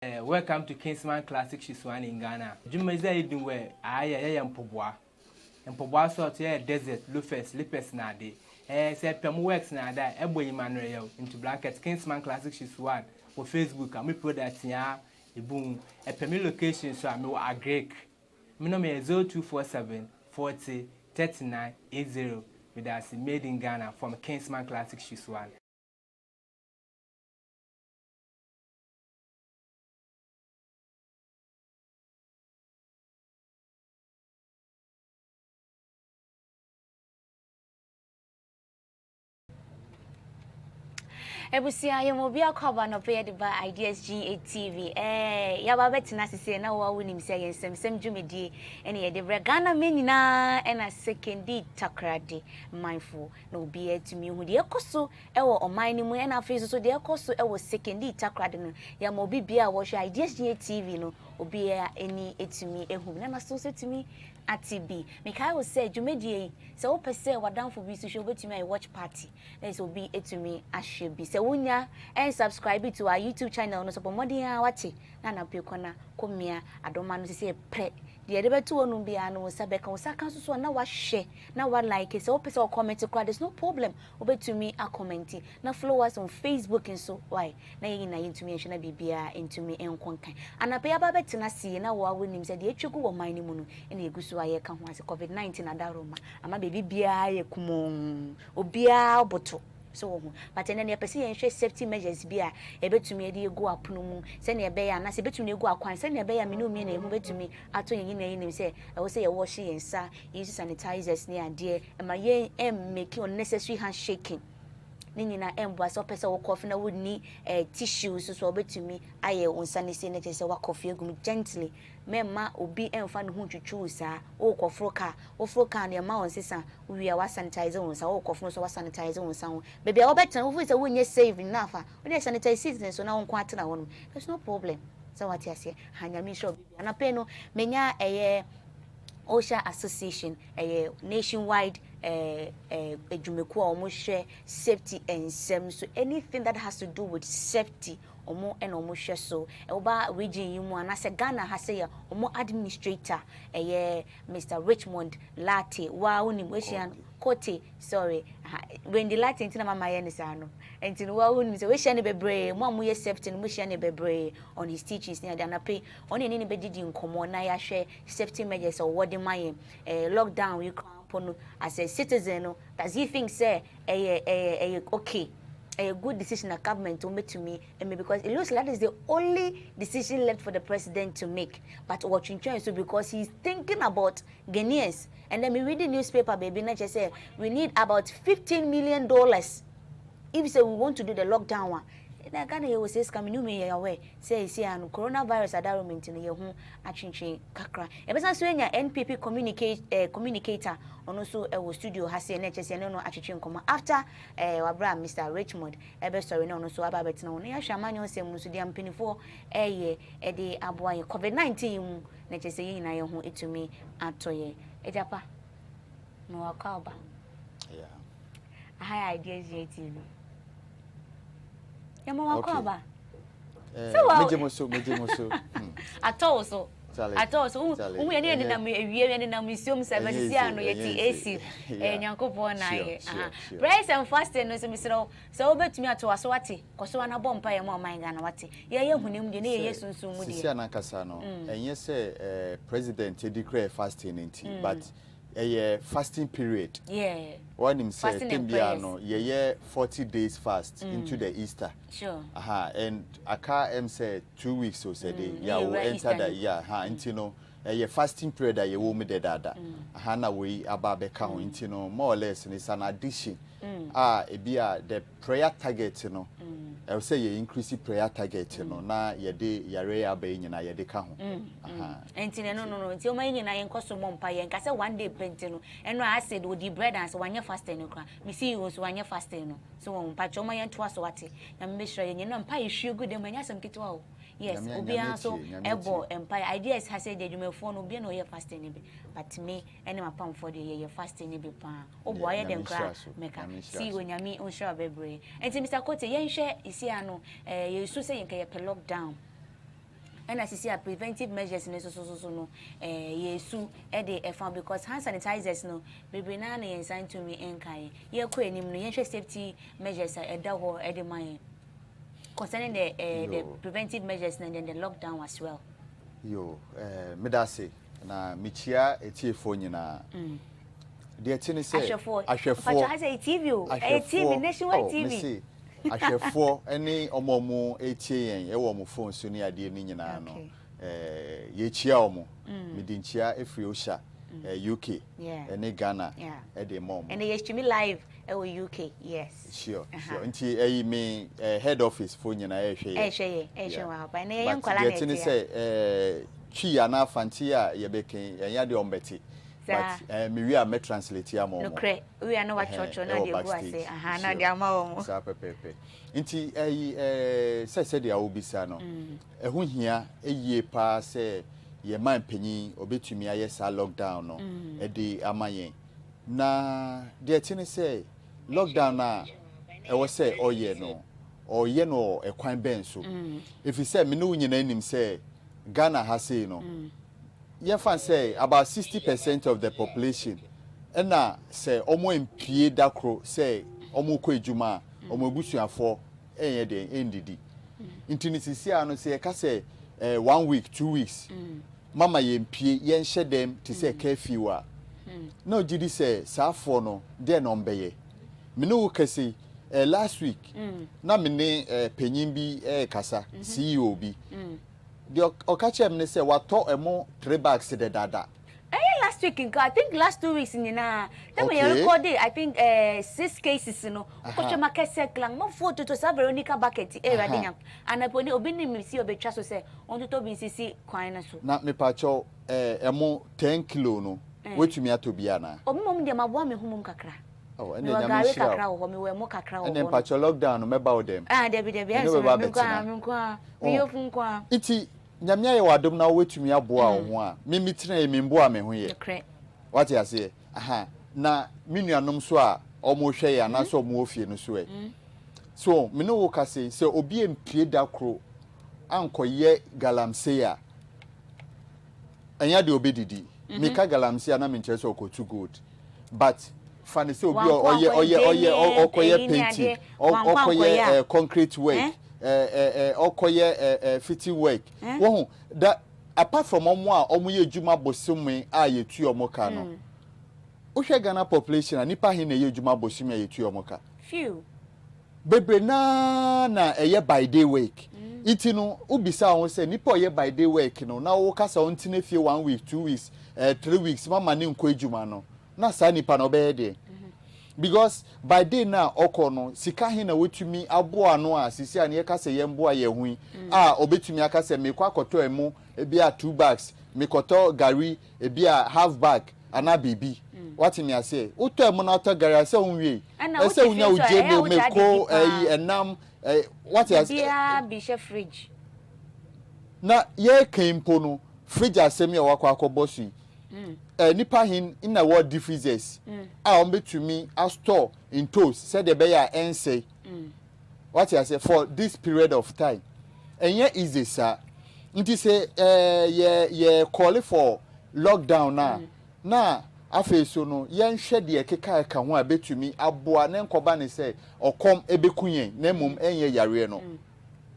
Welcome to Kingsman Classic Shiswan in Ghana. Dwumadze yi din we aye mpobwa. Mpobwa sort ye desert, lufes, lipes na de. Say pem works na da eboyima no ye into bracket Kingsman Classic Shiswan for Facebook and me product ya ebun. Pem location so me wa agrek. Me no me 0247 40 39 80 with us made in Ghana from Kingsman Classic Shiswan. Ebusia yemobi akwaba no pay the by Ideas GA TV. Ya ba betina sese na wo wonim se Nsemsem Dwumadze ene ye de Ghana menina ena sekendi takrade mindful na obi etumi hu de ekoso ewo oman ni mu ena afi so de ekoso ewo sekendi takrade no ya mo obi bia wo hwe Ideas GA TV no obi ya eni etumi ehum na so setumi atibi mekai wo say Dwumadze se wo pese wadanfo bi so hwe obetumi I watch party na so obi etumi ahwe bi se wunya and subscribe to our YouTube channel no so pomodi ya wache na na pe kona komia adoma no se pre de de betu onu bia no se beka wo saka so na wa hwe na wa like se wo pese wo comment kwa there's no problem obetumi a comment na follow us on Facebook and so why na yin na yintumi ehwe na bibia entumi enkonkan anape ya ba betina sie na wo awonim se de etwegu wo man ni mu no ene egusu aye ka ho ase COVID-19 adaroma ama bebi bia ye kumon obia oboto so but then the person ensure safety measures bia ebetumi edi egu apono mu se na ebe ya na se betumi egu akwan se na ebe ya me no mi na emu betumi ato yin na yin se e wo se ye wash yin sa use sanitizers ne ade e ma ye make unnecessary handshaking ni nyina emboa so pese wo coffee na wo ni tissues so obetumi aye unsane se na se wa coffee egum gently memma obi emfa ne hu twutwu sa wo kofro ka wo fro ka ne ma won sesa wi a wa sanitize won sa wo kofro so wa sanitize won sa ho bebe wo betan wo fu se wo nye save enough wo dey sanitize season so na won kwa atena won there's no problem so what you say hanya mi sure bibi anape no menya OSHA Association, a nationwide ejumeko omo share safety and so anything that has to do with safety omo and omo share so oba region yimu anase Ghana hase omo administrator Mr. Richmond Latte wa unim we Kote, sorry. When the Latin intina mama yenisano. And in wa unim se we shane bebre, mo amu ye safety we shane bebre on his teachings near dana pay on any bedi in common na ya share safety measures or what my lockdown you can as a citizen does he think say okay a good decision a government to make to me and me because it looks like that is the only decision left for the president to make but watching so because he's thinking about Ghanaians and then we read the newspaper baby na just say we need about $15 million if say we want to do the lockdown one na Ghana you say scam you me aware say and coronavirus adarment no ye hu atwetwe kakra e be san so enya NPP communicator ono so e wo studio ha say na chese no atwetwe nkomo after wabra Mr. Richmond e be sorry no ono so aba betina no ya hwamanyo sem no so dia mpenifo e de aboa ye COVID-19 mu na chese yin na ye hu etumi atoye ejapa no akaba yeah high Ideas TV Yama kwaba. So mejemoso. Atoso. Umu ya ni na ewie ni na museum service ya no yeti AC nyankopon na ye. Praise and fasting no so misro. So obetumi ato aso wate. Koso na bompa ye mo man Ghana wate. Ye hunim de ne ye sunsun mu de. Sisi anakasa no. Enye se president declare fasting nti but fasting period. Yeah. One him say tembiano ye 40 days fast into the Easter. Sure. And aka say 2 weeks so say they will enter the into no a fasting period that you will me the dada. Na we ababe ka into no more or less it's an addition. The prayer target no. I will say you increase prayer target no na ye de yare abe nyina ye de ka ho. Enti no nti o ma nyina ye nkoso mompa ye nka say one day penti no eno I said wo di bread and so wanya fasting no kra me see you so wanya fasting no so won pa choma ye nto aso wate na me sure ye nyina mpa ye hwie good dem anya sam kitwa o yes obi an so ebo empire Ideas has said the jumefo no bi no ye fasting ni bi but me ene mapam for the ye fasting ni bi pa obo aye dem kra meka see onyame on sure bebre enti Mr. Kote ye nhwe isi ano ye su say ye lockdown and as you see preventive measures in so no yesu e dey found because hand sanitizers no bebre na na ensign to me enkai ye ko enim no ye safety measures e da ho e dey man concerning the preventive measures and then the lockdown as well. Yo, medase na michia etiefo nyina. The tini say Ashefo. I say TV o. TV nationwide TV. Ashefo any omomo etie yen e wo mo phone so ni ade ni nyina no. Ye chia omo. Midinchia efri osha. UK, and Ghana, at the moment. And they used to me live at UK, yes. Sure. Until me head office for you, I say, but say, Chiana Fantia, Yabeke, and Yadi Ombeti. But we are translate here more. No, we are no church or no, say, no, dear mom. Pepe. Until said the Obisano. A who here a year pass. Ye man penny obetumi ayesa lockdown no e de amayen na de tini say lockdown na e wo say oye no e kwan ben so if you say me no nyina nim say Ghana has say no ye fan say about 60% of the population and na say omo empie dakro say omo kɔ adwuma omo busuafo enye de endidi intini sisi ano say ka say 1 week 2 weeks mama yempie yen hye dem to say curfew a no jidi say safo no de no mbeye me no kase last week na me ne penyin bi kasa CEO bi de okache me say wato emo 3 bags de dada last week I think last 2 weeks in na then we recorded I think 6 cases no kocho makese klang mo photo to sa Veronica bucket radenya anaponi obi ni mi si obetwa so say on to bi sisi kwan na so na me pa cho emo 10 kilo no wetumi atobia na obi mom de mabo me humum kakra ene nyame shira kakra wo me we mo kakra wo ene pa cho lockdown no meba wo dem debi so me kwa me yofun kwa iti nyamia ye wadom na wetumi aboa ho a mimi tena me mboa me ho ye what you say na minuanom so a omo hwe ya na so omo ofie no so so me no wo ka say obi empie da kro ankoye galamsey a anya de obedidi me ka galamsey na me nche so okotu good but fani say obi okoye painting okoye concrete work okoye fitting work wo that apart from omo a omo ye adwuma bosume a ye tu omo ka no uhwe Ghana population nipa hin na ye adwuma bosume a ye tu omo ka few bebre na eye by day work iti no ubisa won say nipa ye by day work no na wo kasa on tine fie 1 week 2 weeks 3 weeks mama ne nko adwuma no na sa nipa no be de because by day na okono sika hin na wetumi aboa no a sisi an ye kasa ye mboa ye hu a obetumi akasa me kwa koto emu ebi a 2 bags me koto gari ebi a half bag ana bibi what me ase uto emu na to gari ase unwie ase unya uje me ko enam what you say bi she fridge na ye kempo no fridge asemi e wakwa akobosu nipa hin in the world differences a betumi a store in toast said the bear and say what you say for this period of time and yet is this it say ye call for lockdown na afi so no yen hwe de keka ka ho a betumi aboa na nkoba ne say okom ebekuyen na mum enye yare no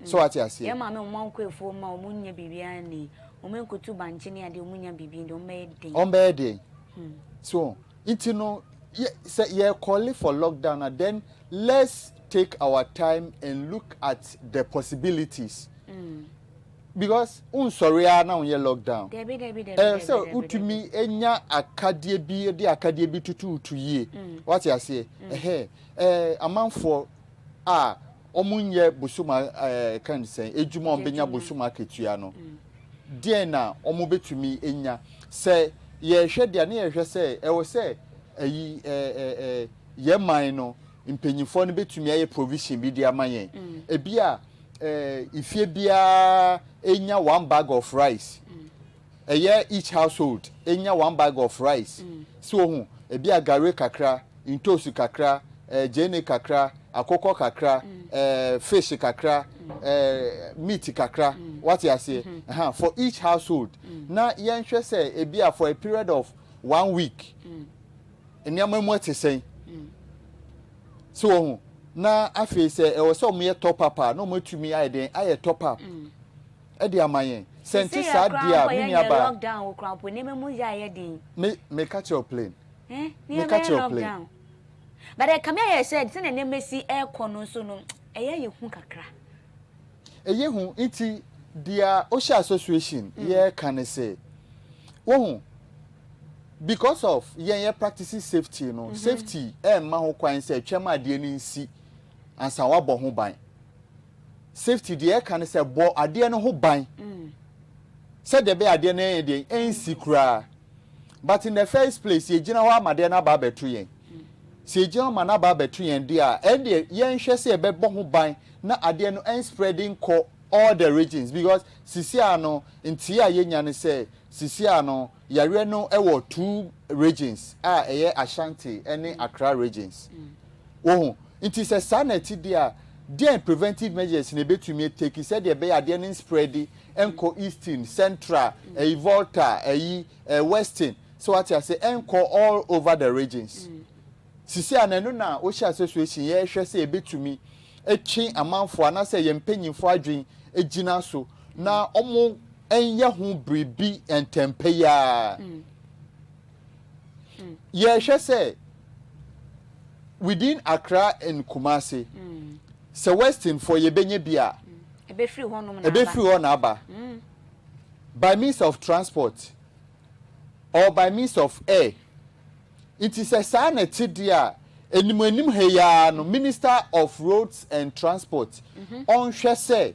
so what you say ye ma me mo nkwefo ma o munye bibia ni omenkutu banche ni ade omunya bibi ndo ombe so it no ye call for lockdown and then let's take our time and look at the possibilities because sorry na on ye lockdown so utumi enya akadie bi tutu ye what you say amanfo omunye busuma kan say ejuma ombenya busuma ketua no die na omo betumi enya say ye hwe dia na ye hwe say e wo say ayi ye man no impenyifo no betumi aye provision bi dia mayen e bia ifie bia enya 1 bag of rice ye each household enya 1 bag of rice so hu e bia gare kakra intosu kakra jene kakra akoko kakra fish kakra meat kakra what you say for each household na yen hwe say e bia for a period of 1 week eniam mu atesen so na afi say e wo so me top up no matumi ayeden aye top up e de amayen senti sa dia me aba lockdown wo krampo ne me mu ya ayeden me catch your plane me catch your plane but I come here said say na mesi air kono so no eye ye hu kakra eye hu iti dia Osha Association ye can say wo because of ye practicing safety no safety ma ho kwan say twema de ni nsi ansa wa bo ho ban safety de can say bo ade no ho ban say de be ade na de ensi kura but in the first place ye gina wa amade na ba betu yen se gina ma na ba betu yen dia and ye hwe say be bo ho ban na ade no en spreading ko all the regions because sisia no ntia ye nya ne say sisia no yare no ewo 2 regions eye Ashanti ene Accra regions wo it is a sanity there preventive measures ne betumi take said dey be ade no spread enko eastern central volta western so what I say enko all over the regions sisia na no na Osha Association ye hwe say betumi etwi amanfo na say ye mpanyimfo adwen ejina so na omo enye ho bribi entempe ya ye hwe say within Accra and Kumasi so western for ye benye bia ebe free ho na aba by means of transport or by means of air it is a sanity dia enim heya no Minister of Roads and Transport on hwe say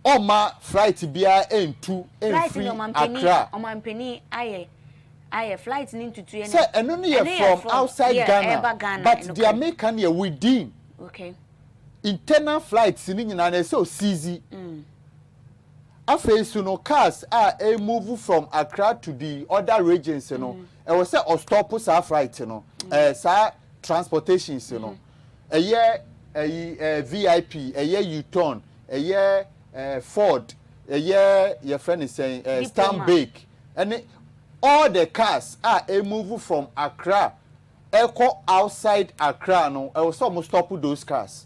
oma flight bia entu free Accra aye flight ni tutu ene say eno ne from outside Ghana but they are making here within okay internal flights ni nyina na so easy afei no cars are move from Accra to the other regions you know e was say or stop sa flight you know sa transportations you know VIP U-turn Ford your friend is saying Stanbic and all the cars are move from Accra echo outside Accra no e was almost stop those cars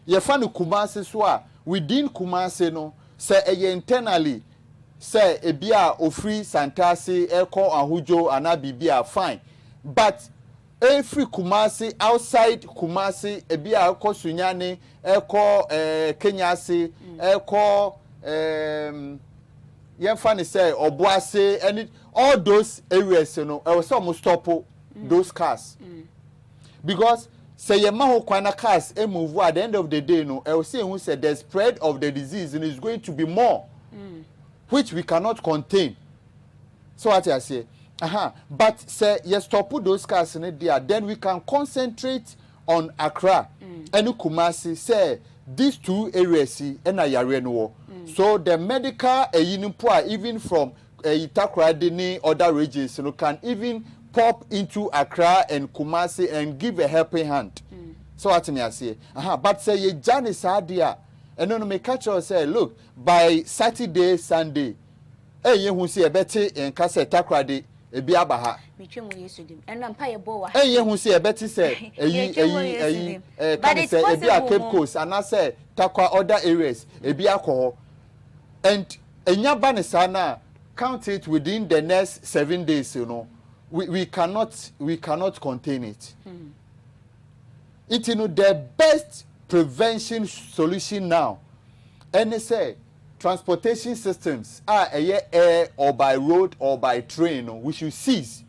your friend Kumasi so within Kumasi no say internally say ebia ofri Santasi echo ahujo anabibia fine but every Kumasi outside Kumasi ebia echo Sunyani echo Kenyasi echo yemfani say Obuase and all those areas you know was almost stop those cars because say your maho kwana cars move at the end of the day no I will say who said the spread of the disease and is going to be more which we cannot contain so what I say but say yes stop those cars in there then we can concentrate on Accra and Kumasi say these 2 areas and ayare no so the medical even from Itakoradi other regions you know, can even pop into Accra and Kumasi and give a helping hand so what me I say but say ye journey sadia and no me catch us say look by Saturday Sunday ye hu say ebeti en kase Itakoradi ebi abaha me twemu yesu dim and am pa ye bo wa ye hu say ebeti say can say ebi a Cape Coast and I say Takwa other areas ebi akọ and enya ba ne sana count it within the next 7 days you know we cannot contain it it you know the best prevention solution now and say transportation systems air or by road or by train we should cease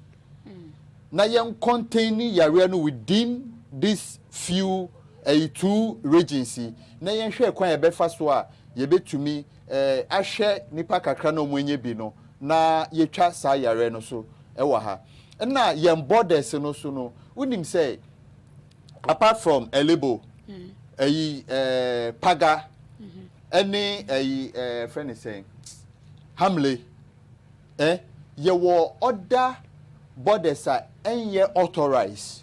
na yen containing yare no within this few 2 regions na yen hwe kwan e be fa so a ye betumi ahwe nipa kakra no mwenye bi no na yetwa sa yare no so ewa ha na yen borders no so no unim say apart from Elebo Paga any friend is saying Hamle ye wo other borders are enye authorized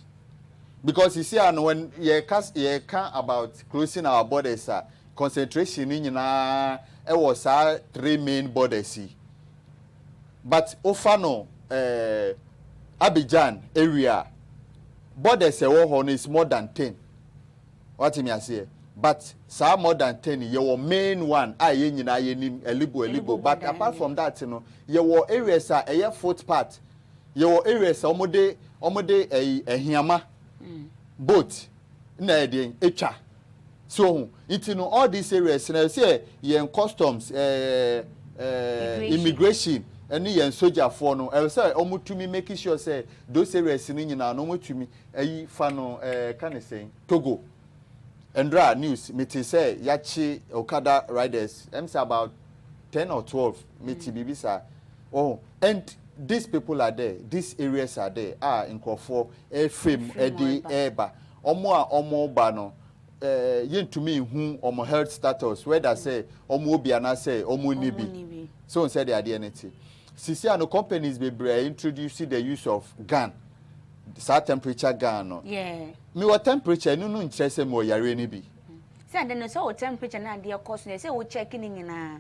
because you see, and when you can about closing our borders, concentration in was 3 main borders. But Ofano, Abidjan area, borders is more than 10. What I say? But some more than 10, your main one, elibu. But apart from that, you know, your areas are a footpath. Your areas omode a hiama boat na edin echa. So it know all these areas na say yen customs immigration and yen soldier for no I say omutumi making sure say those areas ni nyina no omutumi ayi fa no can say Togo. Andra news me say yachi Okada riders say about 10 or 12 me bibisa. Oh, and these people are there, these areas are there. In Kofo, FM, Edi, Eba, Omo Bano, yen to me whom Omo health status, whether say Omo Biana say Omo Nibi. So said the identity. Sisi no companies be introducing the use of gun, temperature gun. No? Yeah. Me what temperature? No interest mo yare ni bi. Say then so temperature na dey course. Say we checking in na.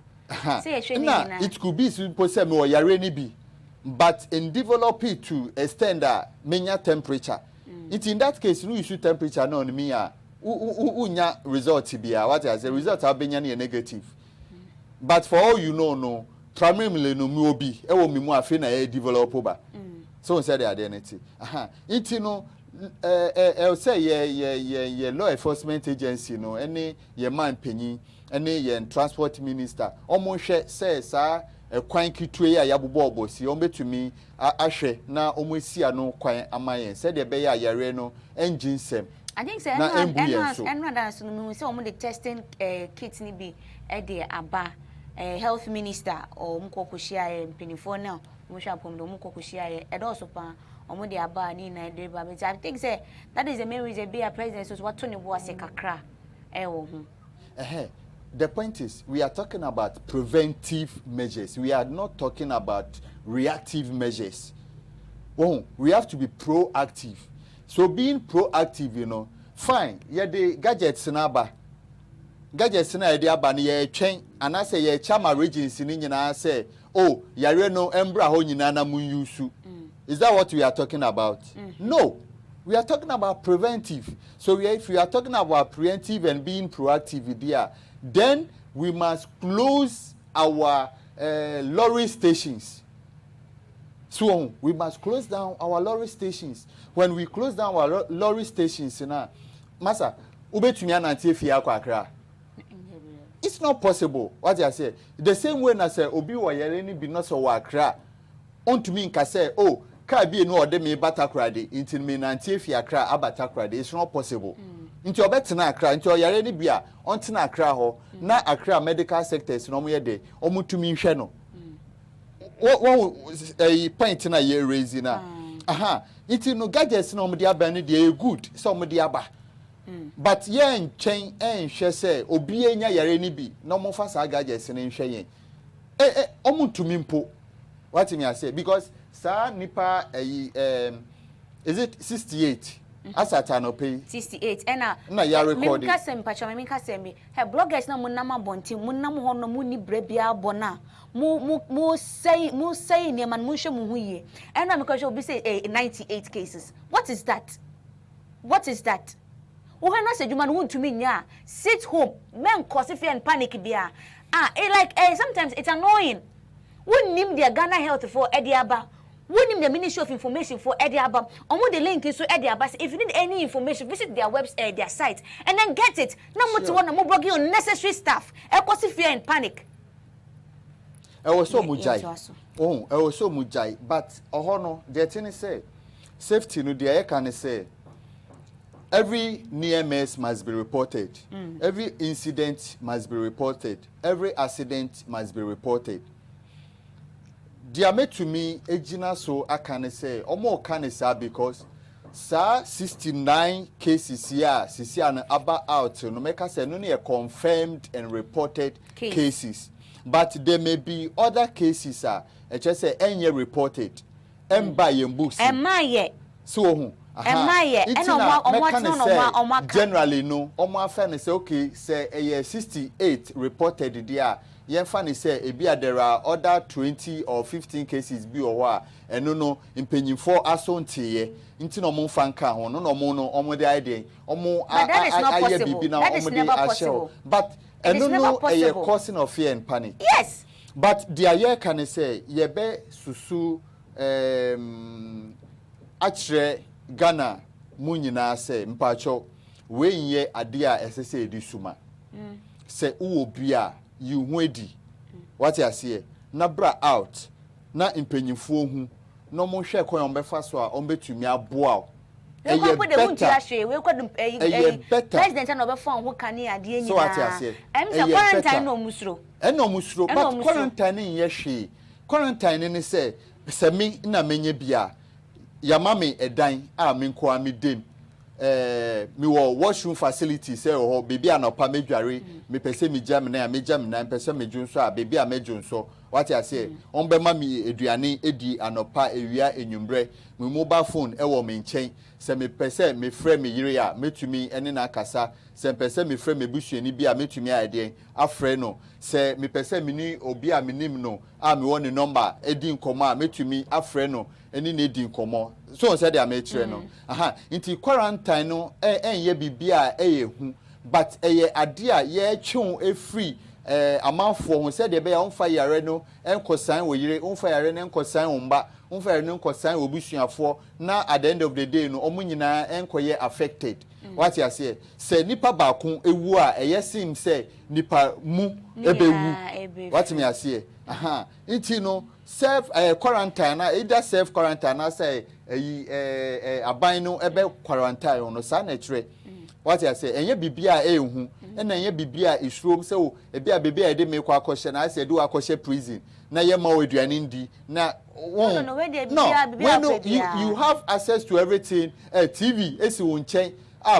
Say na. It could be supposed say mo yare ni bi. But in develop it to extend that menya temperature. It in that case, you issue temperature no me unya result bia. What I say result have been negative. But for all you know, no primarily no me obi. E wo me mu afi na e develop ba. So say the identity. It you know say ye law enforcement agency no any ye man penny any ye transport minister. Omo hwe say sa kwan kitwe ya yabobo si ombetumi ahwe na omosia no kwan amayen said the be ya yare no engine sem. I think say and dance no say omo the testing kits ni bi e de aba health minister or mkokoshia penifo na mo hwa pom do mkokoshia e do so pa omo de aba ni na de ba. I think say that is the main reason be a president so what to ne bo ase kakra wo hu. The point is, we are talking about preventive measures. We are not talking about reactive measures. Oh, we have to be proactive. So being proactive, you know, fine. Yeah, the gadgets na ba. Gadgets na ide aba ni ye twen. And I say ye chama regions ni nyina say, oh, yare no embra ho nyina na mu yusu. Is that what we are talking about? No. We are talking about preventive. So if we are talking about preventive and being proactive there, then we must close our lorry stations. So we must close down our lorry stations. When we close down our lorry stations, Masa, it's not possible. What I say, the same way I say, Obi wa yereni bi no so wa Accra. On to me, say, oh, car be no ode me batakrade into me nantie Accra abatakrade. It's not possible. Into obetena Accra, into yare ni bia ontina Accra ho na Accra medical sectors no mo ye de omutumi hwe no one point na ye raise na into no gadgets no mo de aba ni de good so mo de aba but ye nchen hwe say obi enya yare ni bi no mo fa sa gadgets ni hwe yen omutumi mpo what me I say because sa nipa is it 68 Asata no pay 68 ena na ya recording me kasem pacha me kasem bi he bloggers na munam abonti munam ho no muni brebia abona mu say ne man mu hwe mu huye ena me kwasho obi say 98 cases. What is that wo na se djuma no wuntumi nya sit home men cause fear and panic bia it like sometimes it's annoying wonnim their Ghana health for ediaba. When the Ministry of Information for Ediaba, on the link is so Ediaba. If you need any information, visit their website, their site, and then get it. No more to one more unnecessary stuff. I cause fear and panic. I was so mujai. Oh, I was so mujai. But no, the thing say, safety no the can say. Every near miss must be reported. Every incident must be reported. Every accident must be reported. Dear me to me, ejina so I can say, omo can say because sa 69 cases here, sisi an aba out, no make us say no confirmed and reported cases. But there may be other cases, just say any reported, by your books. Am I yet? So, generally no omo afa say okay say 68 reported there yen fa say ebia there are other 20 or 15 cases bi o wa eno no impanyimfo asontiye nti no mo fa nka ho no omo de ide omo aye bibi na omo de ashel but eno no causing of fear and panic. Yes, but the aye can say ye be susu achre Ghana munyina say mpacho we ye ade a esese edi suma say uwo bia you hwedi what you say na bra out na impanyimfo hu no mo hwe kon on befa so a on betumi aboa we ko put the wunti ahwe we ko president na obefo ho kane ade nyina so what you say em say quarantine no musuro but quarantine ye hwe quarantine ni say me na menye bia ya mami edan a me nko a me dem me wo washroom facility say ho baby anopa medware me pese me jam na pese me dwunso a baby a me dwunso what you say on be ma me eduane edi anopa ewia enwumbre me mobile phone e wo me nchen se me pese me frɛ me yire a metumi ene na akasa se pese me frɛ me busuani bi a metumi a eden afrɛ no se me pese me ni obi a menim no a me won ne number edi nkomo a metumi afrɛ no eni na edi nkomo so on said they are mature no inti quarantine no enye bibia hu but eye ade a ye twon free amanfo ho said they be on fire no enkosan wo yire on fire no enkosan omba on fire no enkosan obusuafo na at the end of the day no omunyina enkoye affected what you say nipa ba kun ewu a eye sim say nipa mu ebewu what me say inti no self quarantine na either self quarantine na say aban no ebe quarantine no sa na kire what you say enye bibia ehu na enye bibia isuro say o ebia bibia de me kwa akoshe na say do akoshe prison na ye ma oduane ndi na you have access to everything TV esi won chen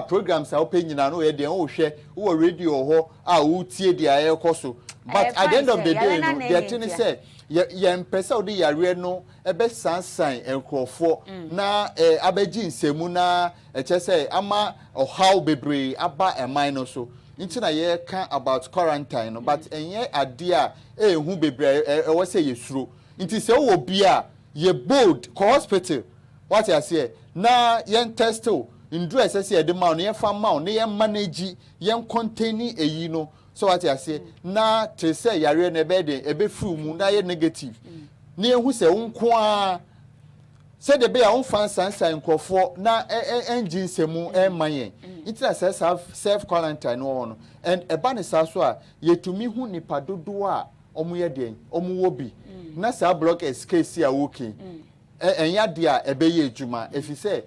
programs are open nyina no ye de o hwe wo radio ho wo tie dia ekoso but at the end of the day no the thing say ye mpesa odi yare no ebe sansan enkrofo na abeji nsemu na say ama how bebre aba eman no so nti na ye kan about quarantine no but enye ade a ehu bebre we say yesuro nti se wo bia ye bold ko hospital what you say na ye test ndru esese ye de ma no ye fa ma no ye manage ye contain eyi no so what you say na te say yare na ebe de ebe fru mu na ye negative na ehu se nko a se de be a unfan sansan nkofo na engine semu mayen it is self quarantine no and eba ne sa so a yetumi hu nipa dodo a omu ye den omu wo bi na sa block case a working enya de a ebe ye adwuma if you say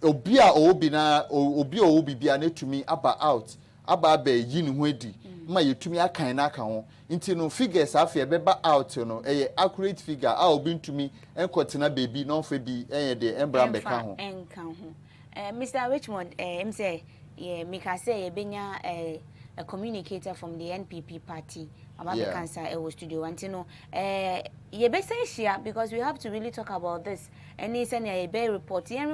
obi a obi na obi obi bia na tumi aba out aba ba yi ne ho adi ma yetumi akan na aka ho nti no figures afia beba out no accurate figure a obi ntumi enkotena baby no fa bi de embram beka ho Mr. Richmond him say Mika say benya a communicator from the NPP party about the cancer studio and you know ye be say share because we have to really talk about this and he say a be report here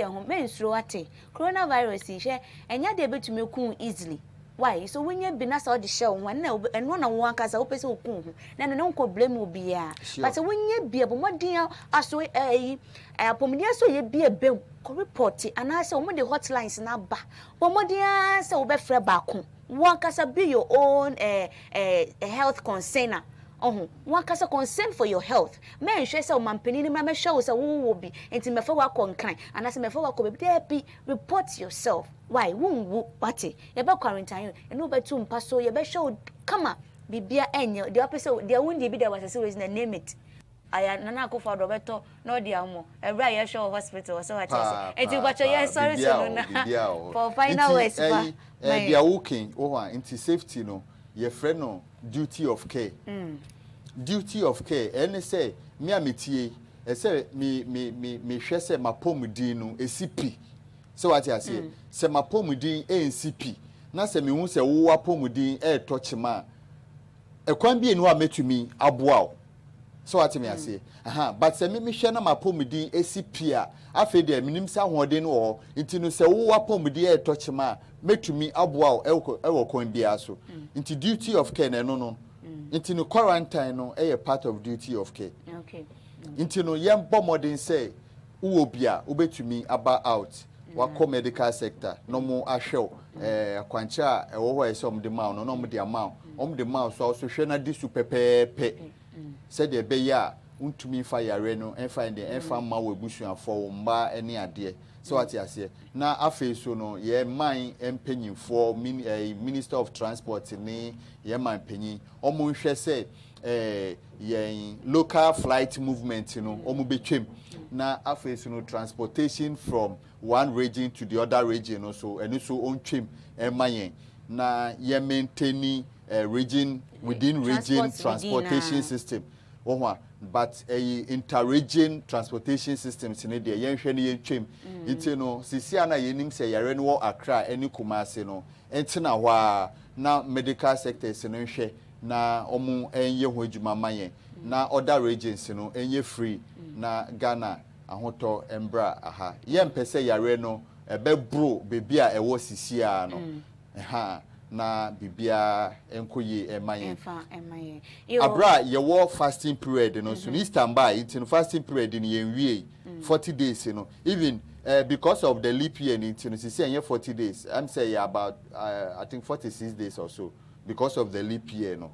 home men slow ate coronavirus share enya dey be to me kun easily. Why? So when you be na so the show one and one on one kasa opese okun na no nko blame obi a but when you be abomodin aso apomdia so ye be report and I say omo the hotlines na ba bomodin say obefre baako one kasa be your own health concern one kasa concern for your health men hwe say o mampani ni ma show say wo bi enti mefa wa konkran and I say mefa wa ko be report yourself. Why? Won't what? You be quarantine. You know, but to pass so you be show. Come on, bibia enyo. The opposite. The one be there was a series. Name it. I nana go for Roberto. No, dear mo. Every year show hospital. So what I say. It's what you sorry so for final words. They are working over into safety. No, your friend no duty of care. Duty of care. And say me amitie. Say me share say my pomudi no ACP. So what you say? Se ma pomudin NCP na se me hu se wo apomudin touch ma e kwan bi enu a metumi aboa so what me say but say me hwe na mapomudi esipia afi de minim sa hoden wo nti no se wo apomudi e tochema metumi aboa ewo kon bia so nti duty of care no no nti no quarantine no e part of duty of care okay nti no yem bomodin say wo bia obetumi aba out wako medical sector no mo ahwew akwancha ewo ho ese omde ma no mo de ama omde ma so hwe na di superpepe said the beya untumi fa yare no enfa ende enfa ma wo ebusuafo mba ene ade so what you say na afi so no ye man empanyinfo minister of transport ni ye man panyin omo hwe say ye local flight movement no omo betwem na afi so no transportation from one region to the other region no so eno so ontwem emayen na ye maintaining region within region transportation system but a inter-region transportation system in the yenhwe ne yentwem nti no sisi ana yenim se yare no Accra eni Kumasi no entina hwa na medical sectors no hwe na omu enye ho adwuma mayen na other regions no enye free na Ghana ahoto embra aha yempese yare no ebe bro bebi a ewo sisi a no na bibia enkoye emayen abra ye war fasting period no so ni standby in fasting period in yenwie 40 days you know even because of the leap year in say 40 days I'm say about I think 46 days or so because of the leap year no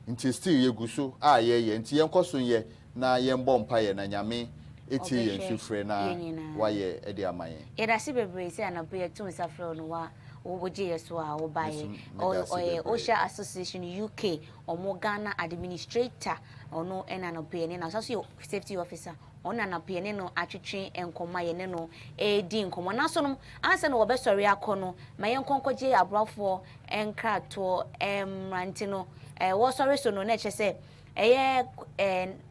until still ye guso ye nti yenkoso ye na yembo mpaye na nyame eti yenhwefre na waye ede amayen ye da se bebre se anapo ye tun safro no wa oboje so a wo baye OSHA Association UK omo Ghana administrator ono ena no pe ne na so safety officer ona na pe ne no atwetwe enkoma ye ne no edi nkomo na so no anse no obesori akono ma ye nkonkoje abrafo enkrato emranti no wo sorry so no na chese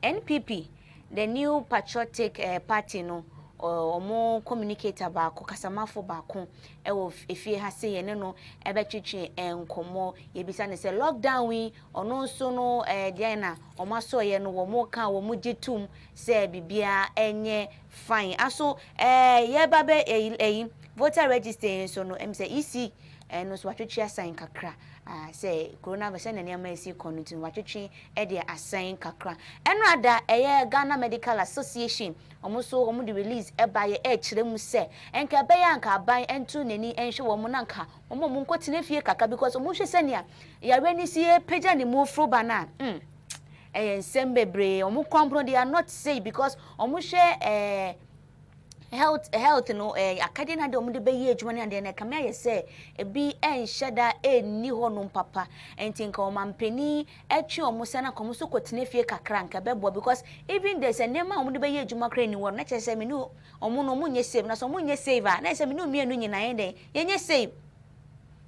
NPP the new patriotic party no omo communicator ba ko kasamafo ba ko ewo efie ha se ye ne no ebetwetwe enkomo ye bisa ne se lockdown wi ono so no dia na omo so ye no wo mo ka wo mo gitum se bibia enye fine aso ye babe voter register so no em se EC no so watwetwe assign kakra say coronavirus na niam esi community watwetwe e de assign kakra enrada Ghana Medical Association omuso omu de release eba ye kire mu se enka be ya nka ban entu nani enhwe wo mu nanka omo mu nkotine fie kaka because omu hwe senia ya reni sie pagya ne mu froba na ensem bebre omu kwambro they are not safe because omu hwe health no akadena de omu de be ye adwuma ne ande na kama ye se ebi enhyeda enni ho no papa entinka o mampeni etwe omu se na komu so kotine fie kakra nka bebo because even there's a name omu de be ye adwuma kra ni wo na che se me no omu no munye save na so munye save na se me no mienu nyina ye den yenye save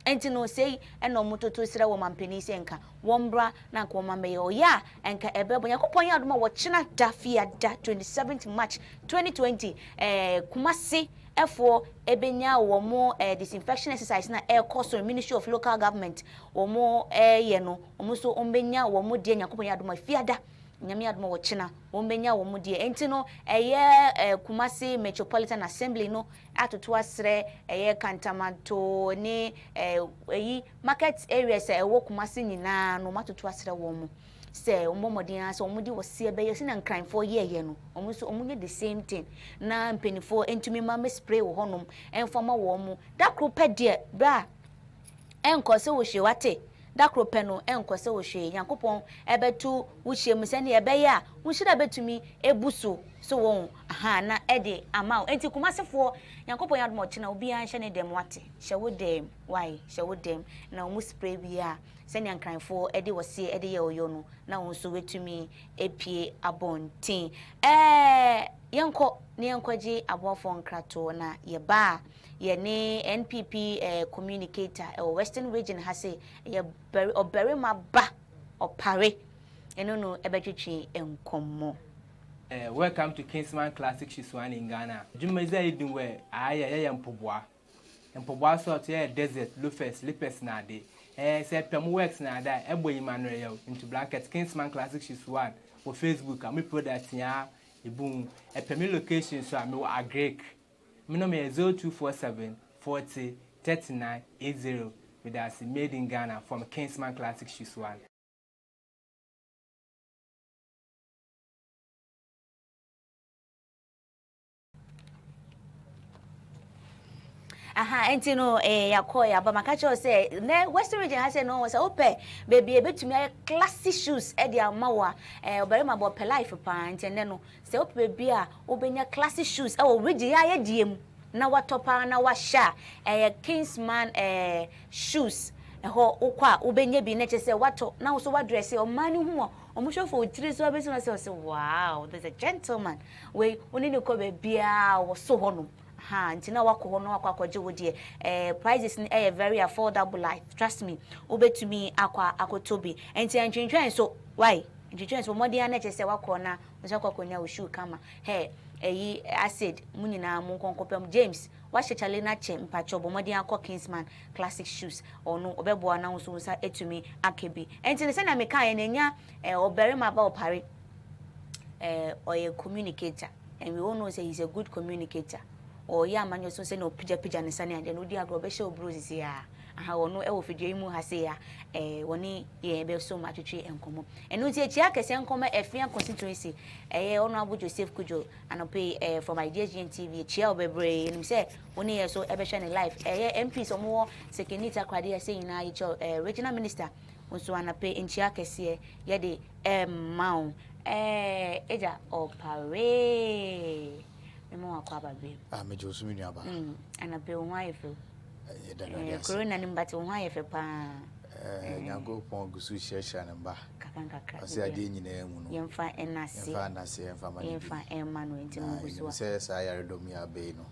enti no sei ena omu toto sira wo mampeni se nka wombra na nka wo mambe yo ya enka ebebo yakopon ya aduma wo china dafia da 27th March 2020 Kumasi efo ebenya wo mo disinfection exercise na air course Ministry of Local Government wo mo ye no omu so ombenya wo mo de yakopon ya aduma fiada nyame aduma wo china wombenya wo mu de enti no Kumasi Metropolitan Assembly no atoto asre Kantamanto ni market areas wo Kumasi nyina no matoto asre wo mu se omomodin ase omudi wo se be yesi na nkran for ye no omu so omunye the same thing na mpenifo entumi ma spray wo honom enfoma wo mu dakro pede bra enkose wo hwewate dakro peno enkose wo hwe yankopon ebetu wo hye mu se ne ebe ya wo hira betumi ebuso so won na ede amount enti Kumasifo yankopon ya dmo china obi an hye ne dem wate hye wo dem why hye wo dem na omu spray bia se ne ankranfo ede wo se ede ye oyo no na won so wetumi epie abontin yanko ne yankwaji abofo nkrato na ye ba ye ne NPP communicator Western region ha se ye very ma ba opare eno no ebetwetwe enkomo. Welcome to Kingsman Classic Shiswan in Ghana. Dwumadze idin we ya mpobwa. Mpobwa sort ya desert lufes lipes na de. Se pem works na da eboyima no ye into blanket Kingsman Classic Shiswan for Facebook and me product ya boom a permit location so I'm a Greek. My number is 0247 40 39 80 with us made in Ghana from Kingsman Classic Shoes One. Aha, enti no yakoya ba makacho say na Western region ha say no was ope baby ebetumi classic shoes e dia mawa obere ma bo pe life pa enti ne no say ope baby a obenya classic shoes e wo region ya ye diem na watopa na washa Kingsman shoes ho ukwa obenya bi na che say wato na so wadress o mani hu o for 3 so abesi na say wow, there's a gentleman we oni ne ko baby a wo so hono ha ntina wako no akwaje wodie prices ni very affordable life, trust me obetumi akotobi enti antwentwen so why antwentwen so modi ana chese wako na usakokonya ushu kama eyi acid munyina mu konkopem James wahye chale na che mpacho bo modi akọ Kingsman classic shoes onu obebo na nso nsa etumi akebi enti ne se na meka ye nenya obere ma ba opare oye communicator, and we all know say he's a good communicator. Or ya man so say no pija ne sane ade no di agro be show bruises ya aha wono e wo fidie mu ha say ya woni ye be so matwetwe enkomo eno ti echi akese enkomo efia constituency ono abu Joseph Kujo anope from Ideas TV echi obebre nim say woni ye so e be hwe ne life MP so mo sekenita kwade ya say na ye regional minister onso anape enchi akese ye de maun eja opare Emo akwa babe. Me Josu mi nuaba. Ana pe wo hwan yefe. Corona ni mbati wo hwan yefe pa. Nyago pon gusu hia ne mba. Kakaka. Ase ade nyina emu no. Yemfa enase. Yemfa anase, yemfa mani. Yemfa emanu enti mo gusu. Se sa yare do mi abe no.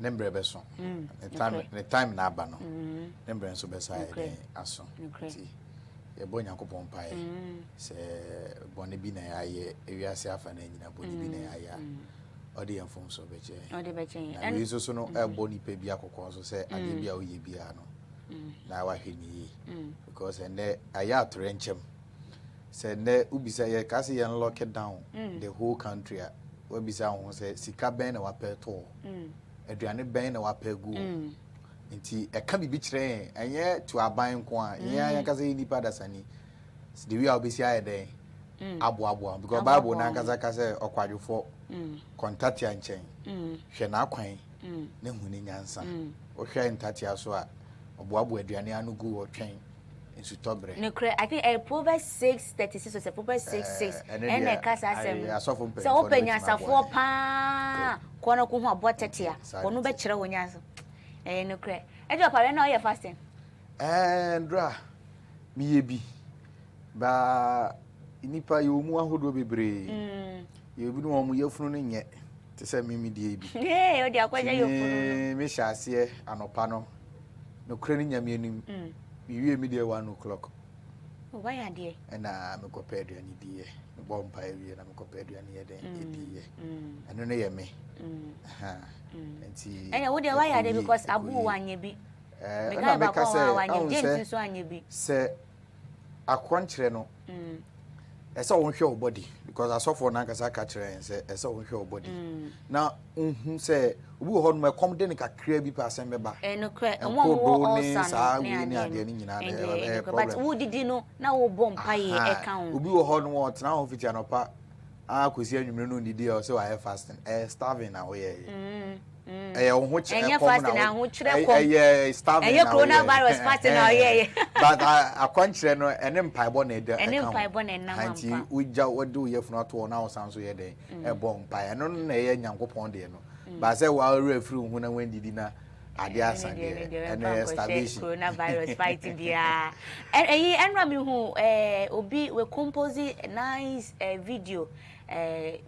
Nembre be so. The time na aba no. Nembre so be sa yare aso. Ti e bonya ko pompae se bone bi na ya ye ewiase afa na nyina bone bi na ya ya odi enfom so beche and we so no e boni pe bi akokon so se ade bi a oye bi a no na wa hwini because ene aya atore nchem se ne ubisa ye ka se ye lock down the whole country a ubisa ho se sika ben na wa pe to aduane ben na wa pe gu nti eka bibi kire enye to aban nko a yen kasa nipa dasani the way obisi aye den abo because bible na kasa okwadwofo contact ya nchen hwe na akwan na huni nyansa o hwe ntatia so a obo aduane anu gu otwen nsu tobre no cre I think Proverbs 6:36 or Proverbs 6:6 and kasa asem so open yansafo pa kono ko hu abotetia kono be kire wonyansa no cre ejo pare na o fasting ndra mi yebi ba inipa yo mu ahodo bebre yebi no mu yefunu no nye te se mi die bi o di akwaja yefunu mi hyase anopa no cre ni nyame anim mi wie mi die 1 o'clock why ade na me ko pe aduane die me bo mpa wie na me ko pe aduane ye den die eno ne ye me enti enya wo de why ade because abu wanye bi na me ka se James so anye bi se akwankyere no esa won hwe body because asofo na nkasa ka kire se esa won hwe body na unhu se obi ho no kom de ne kakra bi pa sem beba no kre won wo sa wi ni ade ni nyina na but wo didi no na wo bom paye e kan obi ho no wo tena ho fiti anopa akosi anwumre no didi o se wa fasting starving na wo ye ho che enye fasting na ho kire kom starving enye coronavirus fasting na ye but akwankyere no ene mpaibo na ede ene mpaibo na na mampa anti uja wadu yefunu ato na wo sanso ye den ebo mpae no na ye nyankopon de no ba se wa refri hu na wendidi na ade asande ene starvation coronavirus fighting dia enra mi hu obi we compose nice video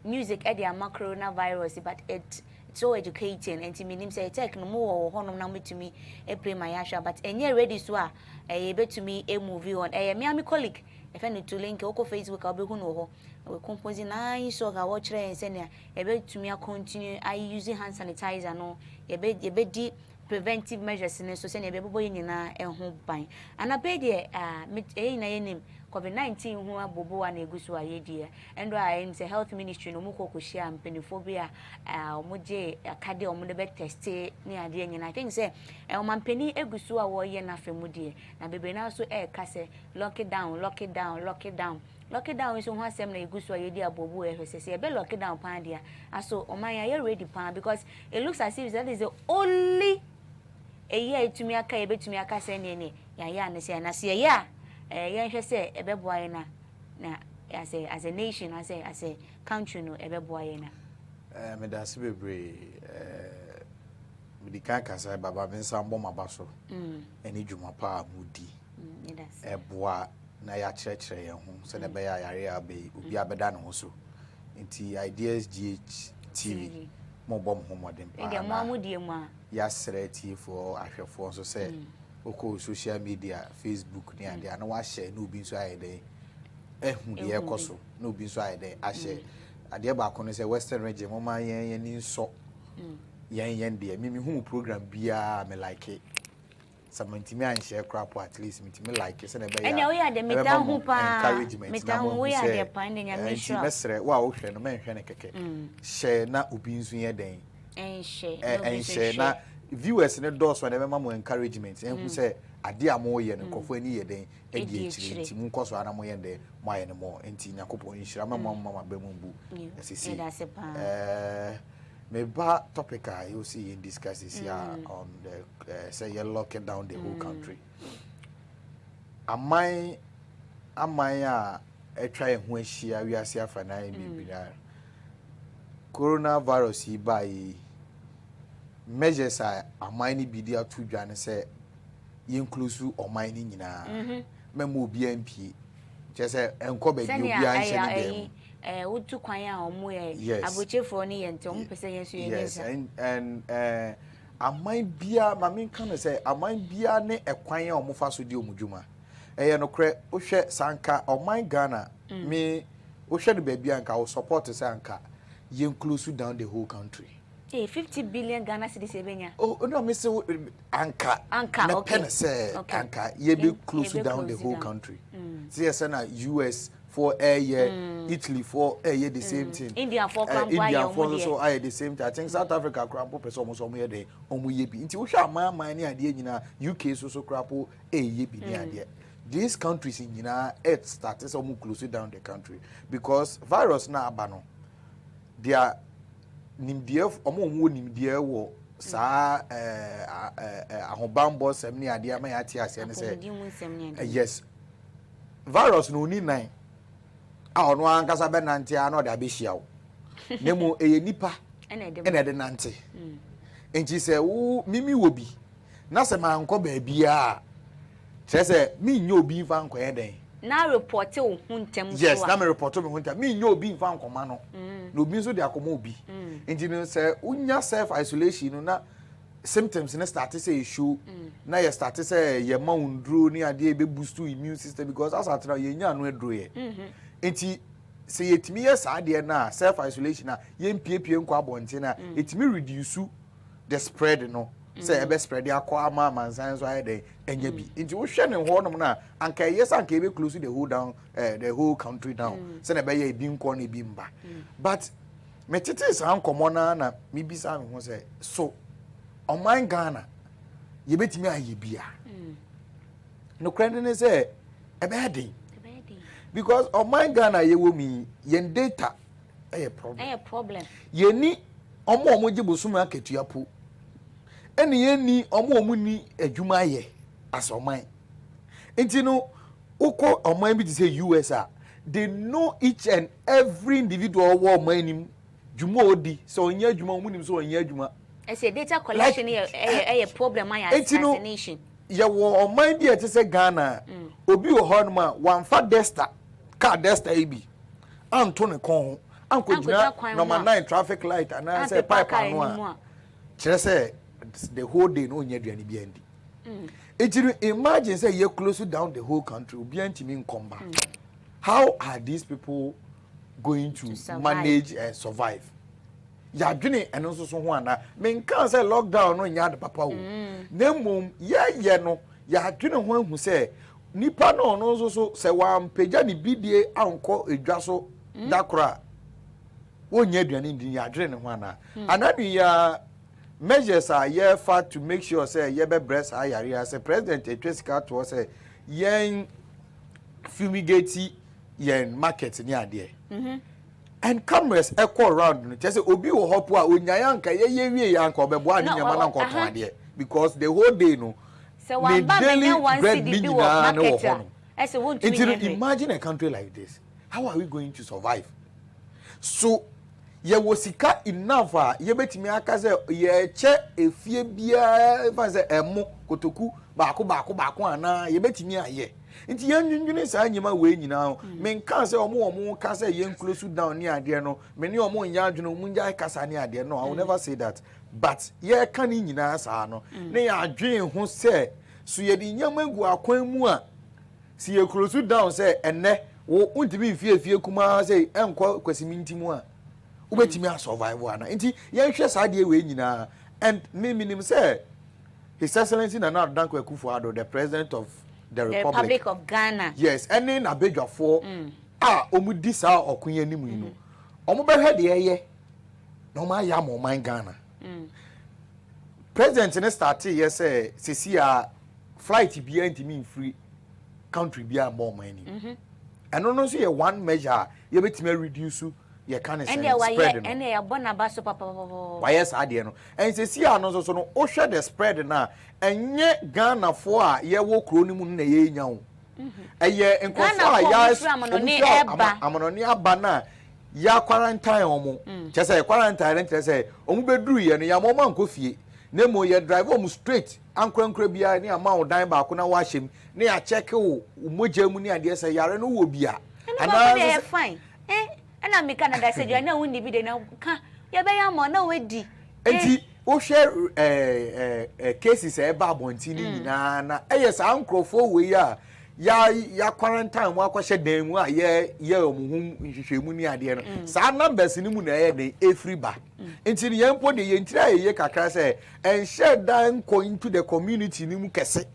music e dia coronavirus but it's so educating and me nim say tech no mo honom na metumi e play my asha but enye ready so a e betumi e movie on me ami colleague e fe no to link oko Facebook a obehu no ho we compose nice so ga watch re say na e betumi a continue I using hand sanitizer no e be di preventive measures ne so say na e be bobo nyina e ho ban ana be de na yenim COVID-19 ho abobo na egusu ayedie endo a say health ministry no muko koshia mpenifobia omoje akade omo be test ni ade nyina I think say omampeni egusu a wo ye na femudie na bebe na so ka say lock it down so ho asem na egusu ayedie abobo ehwese be lock down pan dia aso omanya ye ready pan because it looks as if that is the only a year to me aka ebetumi aka say ne ya na say na say ya hwe say ebeboa na as a nation as a country no ebeboa na me da se bebre me di kan kasa baba me nsa mbɔ mabaso eni dwuma pa mudi eboa na ya kyerɛkyerɛ yɛn ho sɛ na be ya yare abe obi abeda ne ho so nti ideas GH mo bom ho modern pa e mo amudie mu a ya sreti for ahwefo so say oko social media Facebook ni ade na wa share no bi so ayede ehu de ekoso no bi so ayede a share ade ba ko no say western region mo ma yen ni nso yen de me hu program bia me like it samantimi an share crap at least me like say na be ya enya we ya de meta hu pa meta hu we ya de pa ne nya me sure mesre wa wo hwe no me hwe ne keke share na obi nso yen den share na viewers ne doors when them mo encouragement en hu say ade amo ye ne kofo ani ye den e di echiri nti mu nkoso ana mo ye den mo aye ne mo enti nyakopo nhira mama ba mu bu esisi me ba topic you see in discuss is here on the say you're locking down the whole country amai a try hu ahia wi ase afa na bibira coronavirus by measures are amani bidia to dwane say inclusive o mine nyina memo BNP je say enko ba bi obi an hye dem wotu kwan a omo ye abochefo ni ye ntom pese ye so ye neza and amai bia mami kan say amai bia ne ekwan a omo fa so di omudwuma ye no kre wo hwe sanka omai Ghana me wo hwe de ba bia anka wo support say anka ye inclusive down the whole country 50 billion Ghana cedis ebenya. Oh no, me say anka okay. Say anka ye be close down the whole country. See yes na US for a year, Italy for a year the same thing. India for so I the same thing. I think South Africa crampo person almost omo there omo ye bi. Nti wo hwa man ni ade nyina UK so crapo ye bi ni ade. These countries in nyina it started some close down the country because virus na abano. They are nimdie omo nimdie wo saa ahobambo sem ni ade ama ya tie ase ne say yes virus no ni nan a ono ankasa be nante a no da be hia wo nemu eye nipa ene de nante enchi say wo mimi wo bi na se ma anko ba bia say say mi nya obi fa anko ye den na report wo huntem so yes na me report me huntem mi nya obi fa anko ma no no bi nso de akoma obi engineer say unya self isolation no na symptoms na start say show na you start say ye ma undro ni ade be boost immune system because as atra ye nya no edro ye enti say yetimi yes ade na self isolation na ye mpiepie nko abonte na etimi reduce the spread no say e be spread akwa mansan so ayede enya bi enti wo hwe ne ho no na anka yes anka e be close the whole down the whole country down say na be ye bi nko na bi mba but metete san komona na mibisa me ho say so oman Ghana ye betimi aye bia no kwende ne say e be hedin because oman Ghana ye wo mi ye data e problem ye ni omo gibosum aketua po eni ye ni omo ni adwuma ye as oman enti no uko oman bi say US they know each and every individual wo oman nim dwuma odi so onye adwuma omunim so onye adwuma I say data collection a problem as a nation ye wo oman bi ete say Ghana obi wo ho no ma wan fa desta car desta ibi anto ne kon anko gina number 9 traffic light and say pipe anu a kire say the whole day no onye aduane bi andi etiru imagine say you close down the whole country obi antimi nkomba how are these people going to manage and survive ya dwene eno so ho ana men kan say lockdown no nya de papa wo na mum ye no ya dwene ho ahu say nipa no no so se wa mpagya ni bidie anko edwa so dakora wonya aduane ndi ya adwene ne ho ana anadu ya measures are here for to make sure say ye be breast ayare as a president etwesika to say yen fumigate yen market ni ade and cameras echo around no just say obi wo hopo a onyaya nka ye wie ya nka obebo ani nyama na nko to ade because the whole day no so one ba me one city be wo market ese won't imagine a country like this. How are we going to survive? So ye wosika enough ye betimi aka say ye che efie bia fa say emu kotoku baako ana ye betimi aye nti ye nwunwune sa anyima we nyina men kan say omo ka say ye close down ni ade no me ne omo nya adwene mu nya kasa ni ade no I will never say that, but ye kan ni nyina sa no ne ya adwen ho say so ye di nyama gu akwan mu a si ye close down say enne wo untimi fie kuma say enko kwasimi ntimu a ubetimi a survive ana nti ye hwe sa de we nyina and me minim say His Excellency Nana Danko Akufo-Addo, the President of the Republic of Ghana. Yes, any na bedwafo omudi sa okunya nimu no omo be hwe de ye no ma ya mo man Ghana. President ne start here say sisia flight bia ntimi free country bia more money. And no so ye one measure ye betime reduce ye can spread no. And ye bona ba so papa. Why yes ade no. And sisia no so no o hwe the spread na enye Ghana fo a ye wo kro ni mu na ye nya wo. Eye enkofo a ya amononi aba na ya quarantine omo. Chese quarantine chese omo beduru ye no ya mo man ko fie. Nemo ye drive omo straight ankrankra bia ni ama wo dan ba ko na wa hyem ne ya check wo moja mu ni ade se yare no wo bia. And fine. And I'm Canada said you know we be na ka ye be ya mo na we di. Enti o share cases e ba bonti ni nyina na yes ankrofo we ya quarantine mu akwahye dan mu a ye omuhum nhwehwemu ni ade no sa numbers ni mu na ye den every ba enti ye mpo de ye ntira ye kakra say and share dan go into the community ni mu kese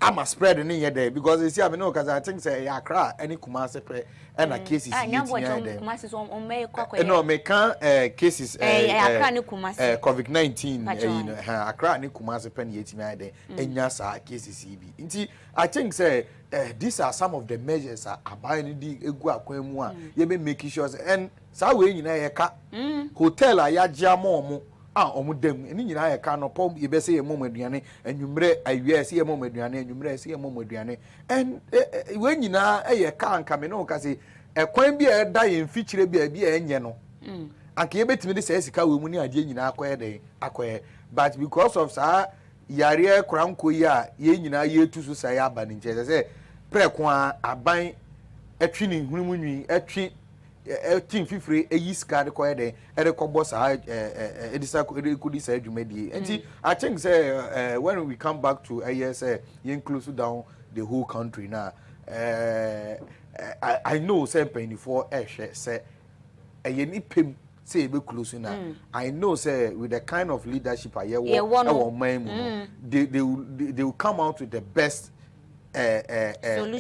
ama spread ni ye there because you see I know cuz I think say ya Accra any Kumasi pre and cases Kumasi so on me kwakwa no me can cases Accra ni Kumasi COVID-19 Accra ni Kumasi pe ni yetimi there enya sa cases bi nti I think say these are some of the measures aban di egu akwan mu a ye be make sure and sa we nyina ye ka hotel a ya gia mo omu dem eni nyina ye ka no pom ye be say ye mom aduane anwumre awie say ye mom aduane anwumre say ye mom aduane and we nyina ye ka anka me no ka say ekwan bi e da ye mfikyire bi e enye no anka ye betimi de say sika we mu ni ade nyina akoye den akoye but because of sa yare kranko yi a ye nyina ye tu so say aba ni nche say preko aban atwi ni hunu nwi atwi team fifre eyi sika de koye den e de kobo sa edisa kudi sa adwumadi enti I think say when we come back to say you close down the whole country now I know say 24 say ye ni pem say be close now I know say with the kind of leadership I they will come out with the best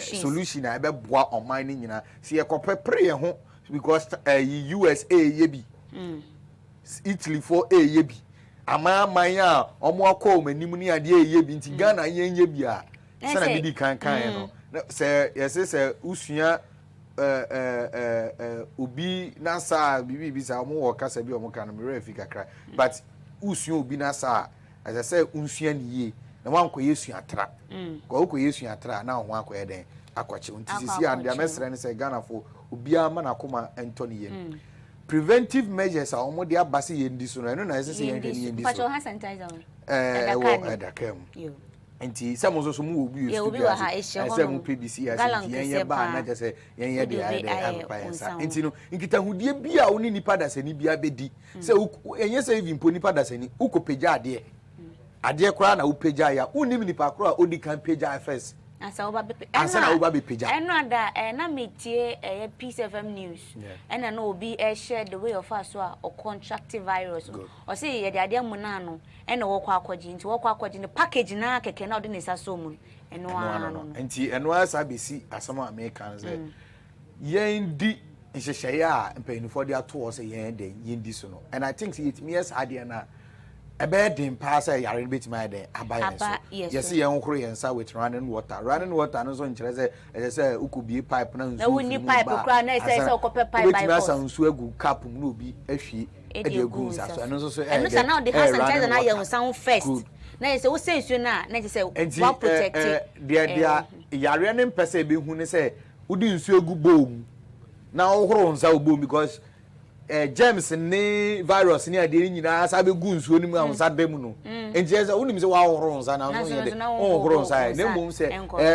solution I be boa on mining nyina see e kopepre ho because USA ye bi Italy for ye bi ama ya omo akọ manimu ni ade ye bi nti Ghana ye bi a se na bidi kan no say yes say usua obi na sa bibi sa omo wo kasa bi omo kan me refi kakra but usua obi na sa as I say usua ni ye na wan ko yesu atra ko yesu atra na ho akoye den akwache nti sisi and the mesre ni say Ghana for obia ma na koma entoni ye preventive measures a omo de abase ye ndi so no na say ye ndi so pacho ha sanitizer edakam nti some so mu obi ye obi wa ha ehye ho some PBC as ye ba na je say ye de apayansa nti no nkita hudie bia oni nipa da sani bia bedi say enye say even po nipa da sani ukopeja ade kora na upeja ya unim nipa kora odi kan peja first ansa oba be peja eno ada na metie Peace FM news ena na obi share the way of us so a contract virus o say ye de ade mu na no ena wo kwa akwaji nti wo kwa akwaji ne package na keke na odi ne saso mu no enti eno asa besi asama American say yen di nhyehyeye a mpanifo de ato say yen den yen di so no and I think it means ade na ebe den pass yare betima ade abaye so yes yen horo yen sa with running water no so nkyere say ukubie pipe na nsu na woni pipe kra na say okope pipe by force betima nsu agu cap mu obi ahwie e agu sa so eno so eno sa na the hand sanitizer na yen sound first na say wo say nsu na say wa protect dia yare ne mpese be hu ne say udi nsu agu bom na ohoro nsa obom because germs ni virus ni ade nyina sabe gu nsuo ni mu ansa dem no enje say unim say wa ohoro nsa na so ye de ohoro nsa na mum say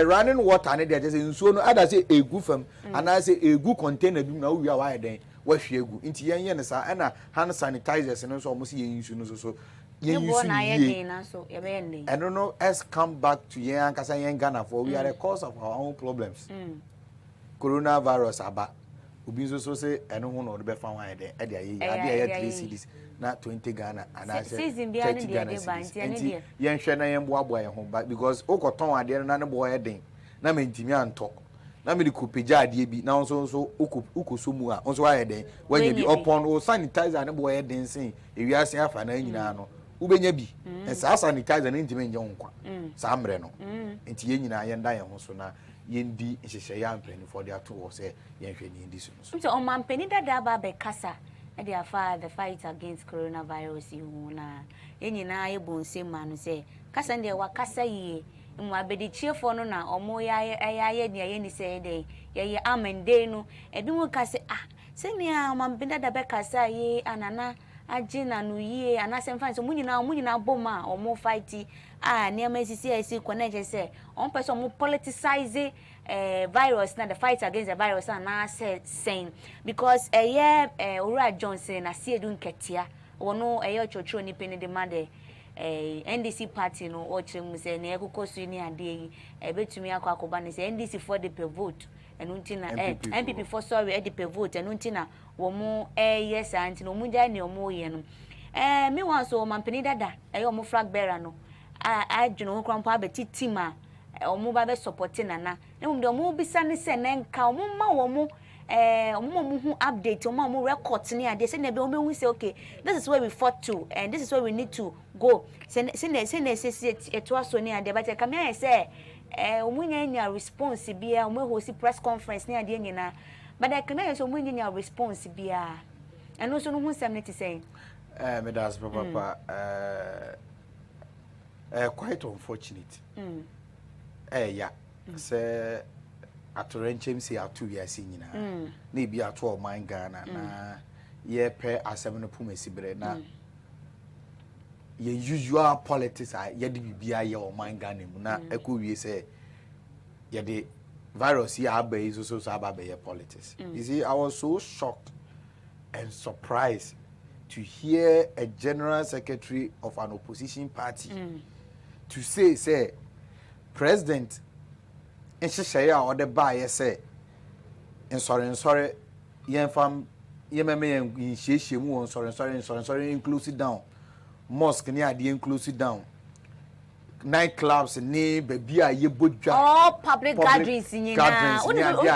running water ni de say nsuo no ada say egu fam ana say egu container bi na wi a wa den wa hwe egu nti yen ne sa na hand sanitizers no so mo say yen nsu no so yen nsu na ye den na so ye be yen I don't know has come back to yen ankasa yen Ghana for we are the cause of our own problems coronavirus aba obi so say eno ho no de be fa wan de e de aye 3 cities na 20 Ghana and I say season bia ne de banti ene de yen hwe na yen boaboa yen ho ba because okoton ade na ne boa eden na mentimi anto na me de kopeja ade bi na so ukoso mu a so aye den wanya bi upon o sanitizer ne boa eden sin ewiase afa na nyina no ubenya bi sa sanitizer ne ntimi nje nkwa sa amre no enti yen nyina yen da yen ho so na yendi nhyehyeye ampani for the ato wo say yenhwe ni ndi so so o mampani dada ba be kasa e dey afa the fight against coronavirus hu na yenyina ebonse ma no say kasa ndie wa kasa yie mu abedi chiefo no na omo ya ne ye ni say dey ye amende no ebi mu kasa se ni mampani dada be kasa ye anana agina no yie anasem fan so munyina boma omo fight near CCIC connect say on person mo politicize virus na the fight against the virus na saying because Ora Johnson na see edu nketia wono chocho ni peni de made NDC party no o chemu say na ekokosu ni ade yi betumi akoba ni say NDC for the vote enunti na MPP for sorry the vote enunti na wo mo yes anti no munja ni omo ye no me wan so mampeni dada omo flag bearer no adwene ho krampa abeti team a omo ba be supporting nana nemum de omo bisa ne se ne nka omo ma omo hu update omo record ni ade se na be omo hu say okay this is where we fought to and this is where we need to go se eto aso ni ade but come here say omo nya response bia omo host press conference ni ade nyina but I can say omo nya response bia and also no hu sem ne ti say me das papa quite unfortunate yeah say atorenchem say atu wi ase nyina na bi ato o man Ghana na ye pe asem no pumasi bre na ye usual politics ye de bibia ye o man Ghana mu na ekowie say ye de virus ya abai so abai ye politics you see I was so shocked and surprised to hear a general secretary of an opposition party to say president nhyehyeye a ode ba ye say sorry yen fam yememe nhyehyeye mu sorry inclusive down mosque ni ade inclusive down night clubs ni baby a ye bodwa all public gatherings nyina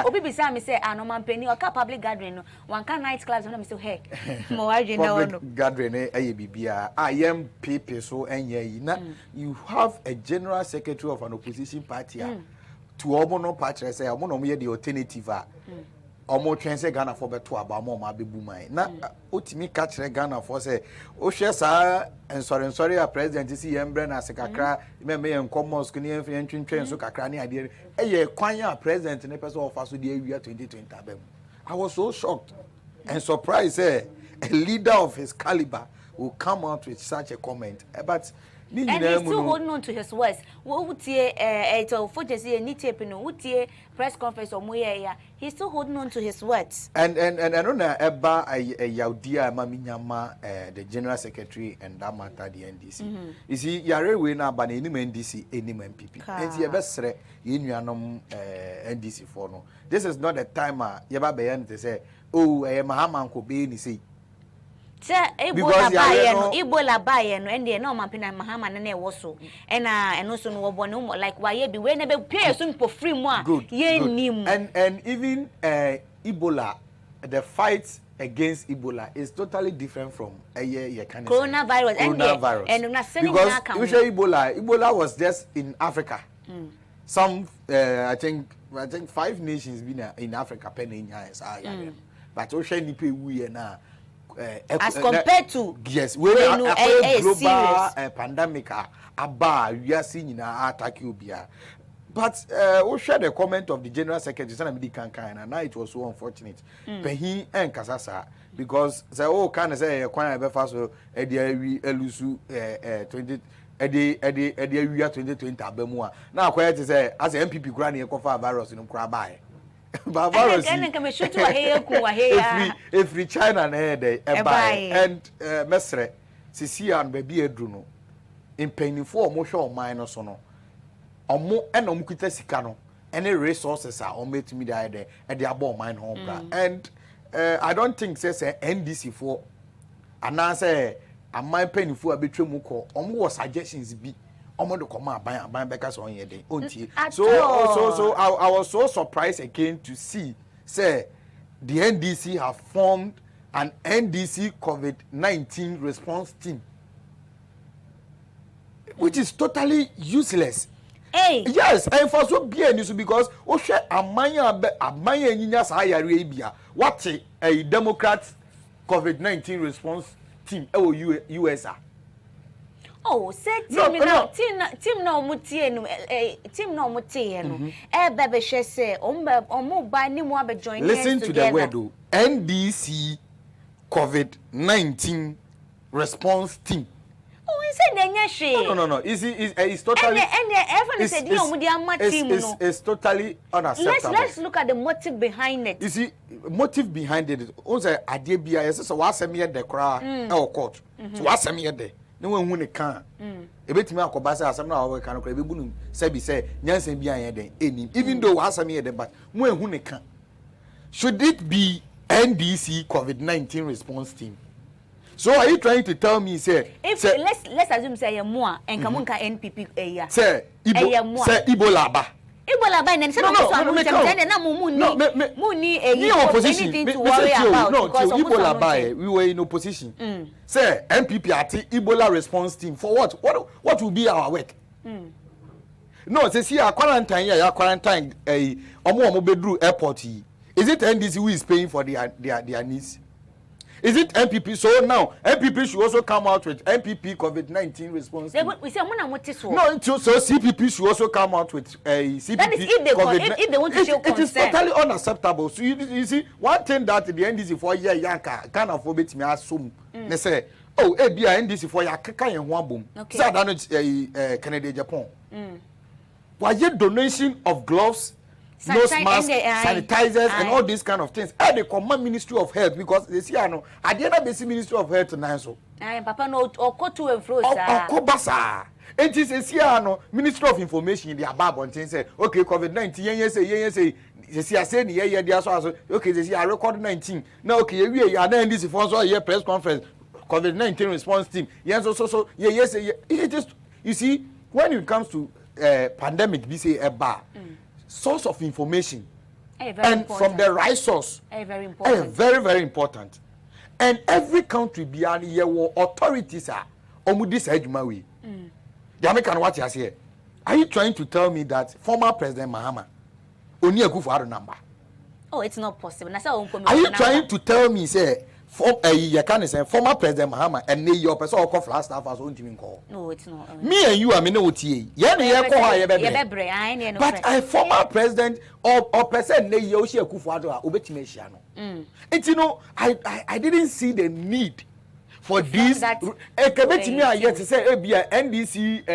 obi bisa me say no mampeni o ka public gathering no one can night clubs no me say hey mo waje na no gathering aye bibia yem pepe so enye yi na you have a general secretary of an opposition party to omo no party say omo no ye the alternative omo twen say Ghana for beto aba omo ma bebu man na otimi ka kire Ghana for say o hwe sa sorry a president si yembre na sekakra me yen commons ku ni yen twentwen so kakra ni ade eye kwan ya president ne person of aso de awia 2020 abem I was so shocked and surprised a leader of his caliber will come out with such a comment but and he's still holding on to his words. Press conference or moya, he's still holding on to his words. And I don't know about a Yaudia Maminyama, the general secretary, and that matter the NDC. You see, you're way now, but any NDC, any MPP. And you best say, NDC for no. This is not the time, Yaba Bayan to say, oh, I am a Haman Kobe, say. Ebola buy no and no man pina Mahama na e wo so eno so no wo bo no like why be we na be pay so for free mo ye nim and even Ebola the fight against Ebola is totally different from coronavirus and na sending because usually Ebola was just in Africa. Some I think 5 nations been in Africa penny but usually we na as compared to yes we a global pandemic we are seeing attack obia. But we share the comment of the General Secretary, and now it was so unfortunate. Pehi and Kasasa, because say, oh, can I say, Kwana Befaso, Eddie Elusu 2020 Abemua. Now, quite to say, as an MPP granny, a coffee virus in Krabai. But virus, every China and and Mesre, Sisia and Baby Edruno, in penny for motion minus or no. Omo enom kita sika no any resources are on made me there and they are born mine home and I don't think say NDC for and now say am my penny for a betray mu ko omo was suggestions be omo do come ban because on here dey onti so I was so surprised again to see say the NDC have formed an NDC COVID-19 response team which is totally useless. Hey. Yes, and for so be any because amanya nyinya sa yare bia what a Democrat COVID-19 response team US. Oh, say team no mutie no team no mutie no bebe hwe say omo ba ni mo be join listen to the word though. NDC COVID-19 response team. No. It's totally. It's totally unacceptable. Let's look at the motive behind it. You see, motive behind it. Also, idea BIS. So what's me at the crowd court. So what's me at the. No one who can. A bit me akobasa asem na we kan kra be bunu say be say nyansen bia yen den enim even though what's me at the but when who can. Should it be NDC COVID-19 response team? So are you trying to tell me say let's assume say more and come on NPP say Ebola ba and say na mu ni anything to worry about because Ebola ba we were in opposition say NPP at Ebola response team for what will be our work no say see our quarantine here quarantine omo bedru airport is it NDC who is paying for their needs? Is it MPP? So now MPP should also come out with MPP COVID-19 response. We say no, so CPP should also come out with a CPP. That is if they want to show concern. It is totally unacceptable. So you see, one thing that the NDC for yanka kind of forbid me assume. They say, oh, NDC for ya kaka yen ho abom. Say that Canada, Japan. Why donation of gloves? Nose masks, sanitizers, and all these kind of things. And the command Ministry of Health because they see, I know, at the end of the Ministry of Health now. So, Papa, no, or to and fro, sir. It is a CIANO, Ministry of Information in the above and say, okay, COVID-19, yes, they say, yeah, they are okay, they see, I record 19. Now, okay, we are then this for a press conference, COVID-19 response team. Yes, so, yes, it is, you see, when it comes to pandemic, we say a bar. Source of information and important. From the right source very important. Very, very important. And every country beyond here authorities are this way. The American watch us here. Are you trying to tell me that former President Mahama only a good for number? Oh, it's not possible. Are you trying to tell me say former President Mahama and your person or call last staff as own team call? No, it's not. Me and you are no TA. But a former president or person ne yoshi Akufo-Addo obetime no. It's I didn't see the need for this. Ekebetime ayet say ebia NDC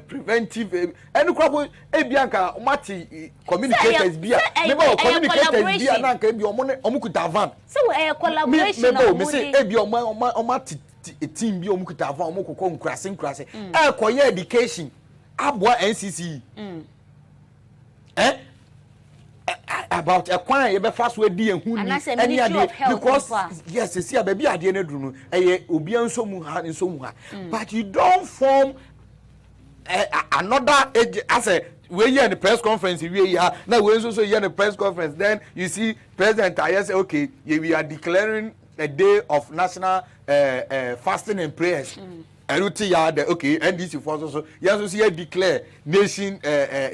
preventive and crop ebia nka mati communicators bia member communicators bia na nka ebia omukuta van. So collaboration me say ebia omati team bi omukuta van omukoko nkrase koye education aboa NCC about a kwan you be fast we di ehuni any of health because yes see a baby ade na duru no obi anso mu ha but you don't form another as a we here in the press conference we here now we also here in the press conference then you see president I say okay we are declaring a day of national fasting and prayers okay NDC for also yes see declare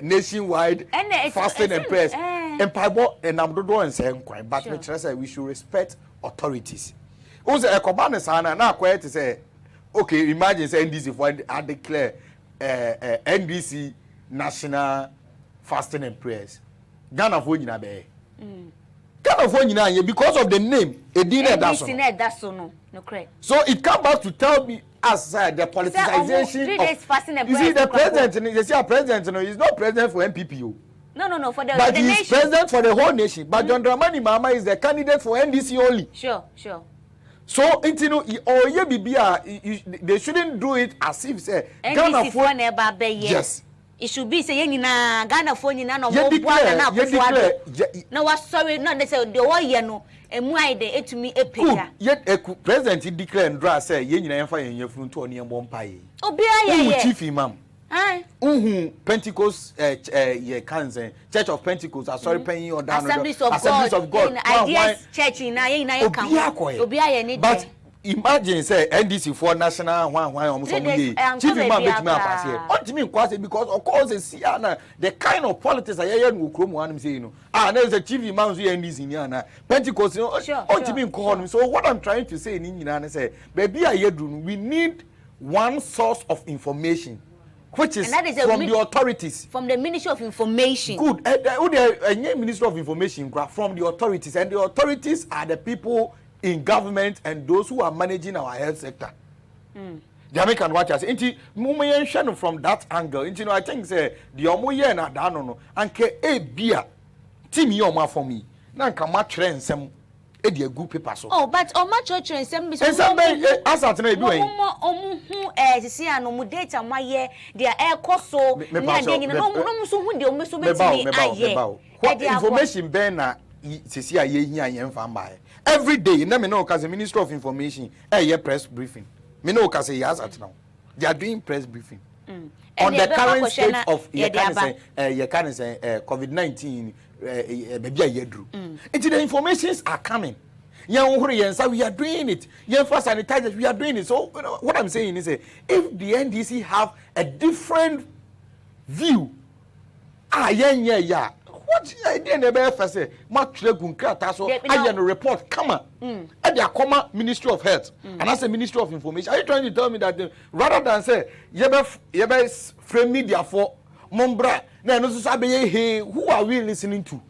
nationwide fasting and prayers and Bible and I'm doing say but we say we should respect authorities also a command sana na quiet to say okay imagine say NDC for I declare NDC national fasting and prayers Ghana for nyina be Ghana for nyina because of the name NDC no correct so it come back to tell me as the politicization 3 days fasting and you prayers see the president you see a president no he's not president for MPP no for the but the he's nation president for the whole nation but John Dramani Mahama is the candidate for NDC only sure so you know or ye bibia they shouldn't do it as if say Ghana for never be yes it should be say nyina Ghana for nyina no mo bua na akofo no was sorry no they say the one year no emu aide etumi epeja yet president declare ndra say ye nyina yemfa yen yefunu to ne embo mpa ye obi aye chief imam Pentecost ye kanzen Church of Pentecost sorry penny or down Assemblies of God ideas church na ye obi aye ni but imagine say NDC for national one almost some day chief imam bet me pass here ultimately kwase because of course the kind of politics aye no krom one say no na is a chief imam so NDC ni na Pentecost ultimately so what I'm trying to say ni nyina na say baby aye do we need one source of information which is from the authorities from the Ministry of Information good Ministry of Information from the authorities and the authorities are the people in government and those who are managing our health sector. The American watchers, into from that angle. Into I think say the omoye na dano no anke e bia team yoma for me. Na nka ma trend sem e de good paper so. Oh, but o ma trend sem be so. Sem asat na ebi wen. Omu hu sisi ano mu data ma ye dia e koso ni ade nyina no so hu de o so betimi aye. What information ben na sisi aye hia yen fa mba every day na me no cause the Ministry of Information press briefing me no cause yes at now they are doing press briefing on the current state of COVID-19 baby ayedru until the informations are coming we are doing it first sanitizers we are doing it so what I'm saying is if the NDC have a different view what idea never first say much legunkrata so I report come and they are comma Ministry of Health and as a Ministry of Information. Are you trying to tell me that rather than say yebe frame media for mombra na no so say who are we listening to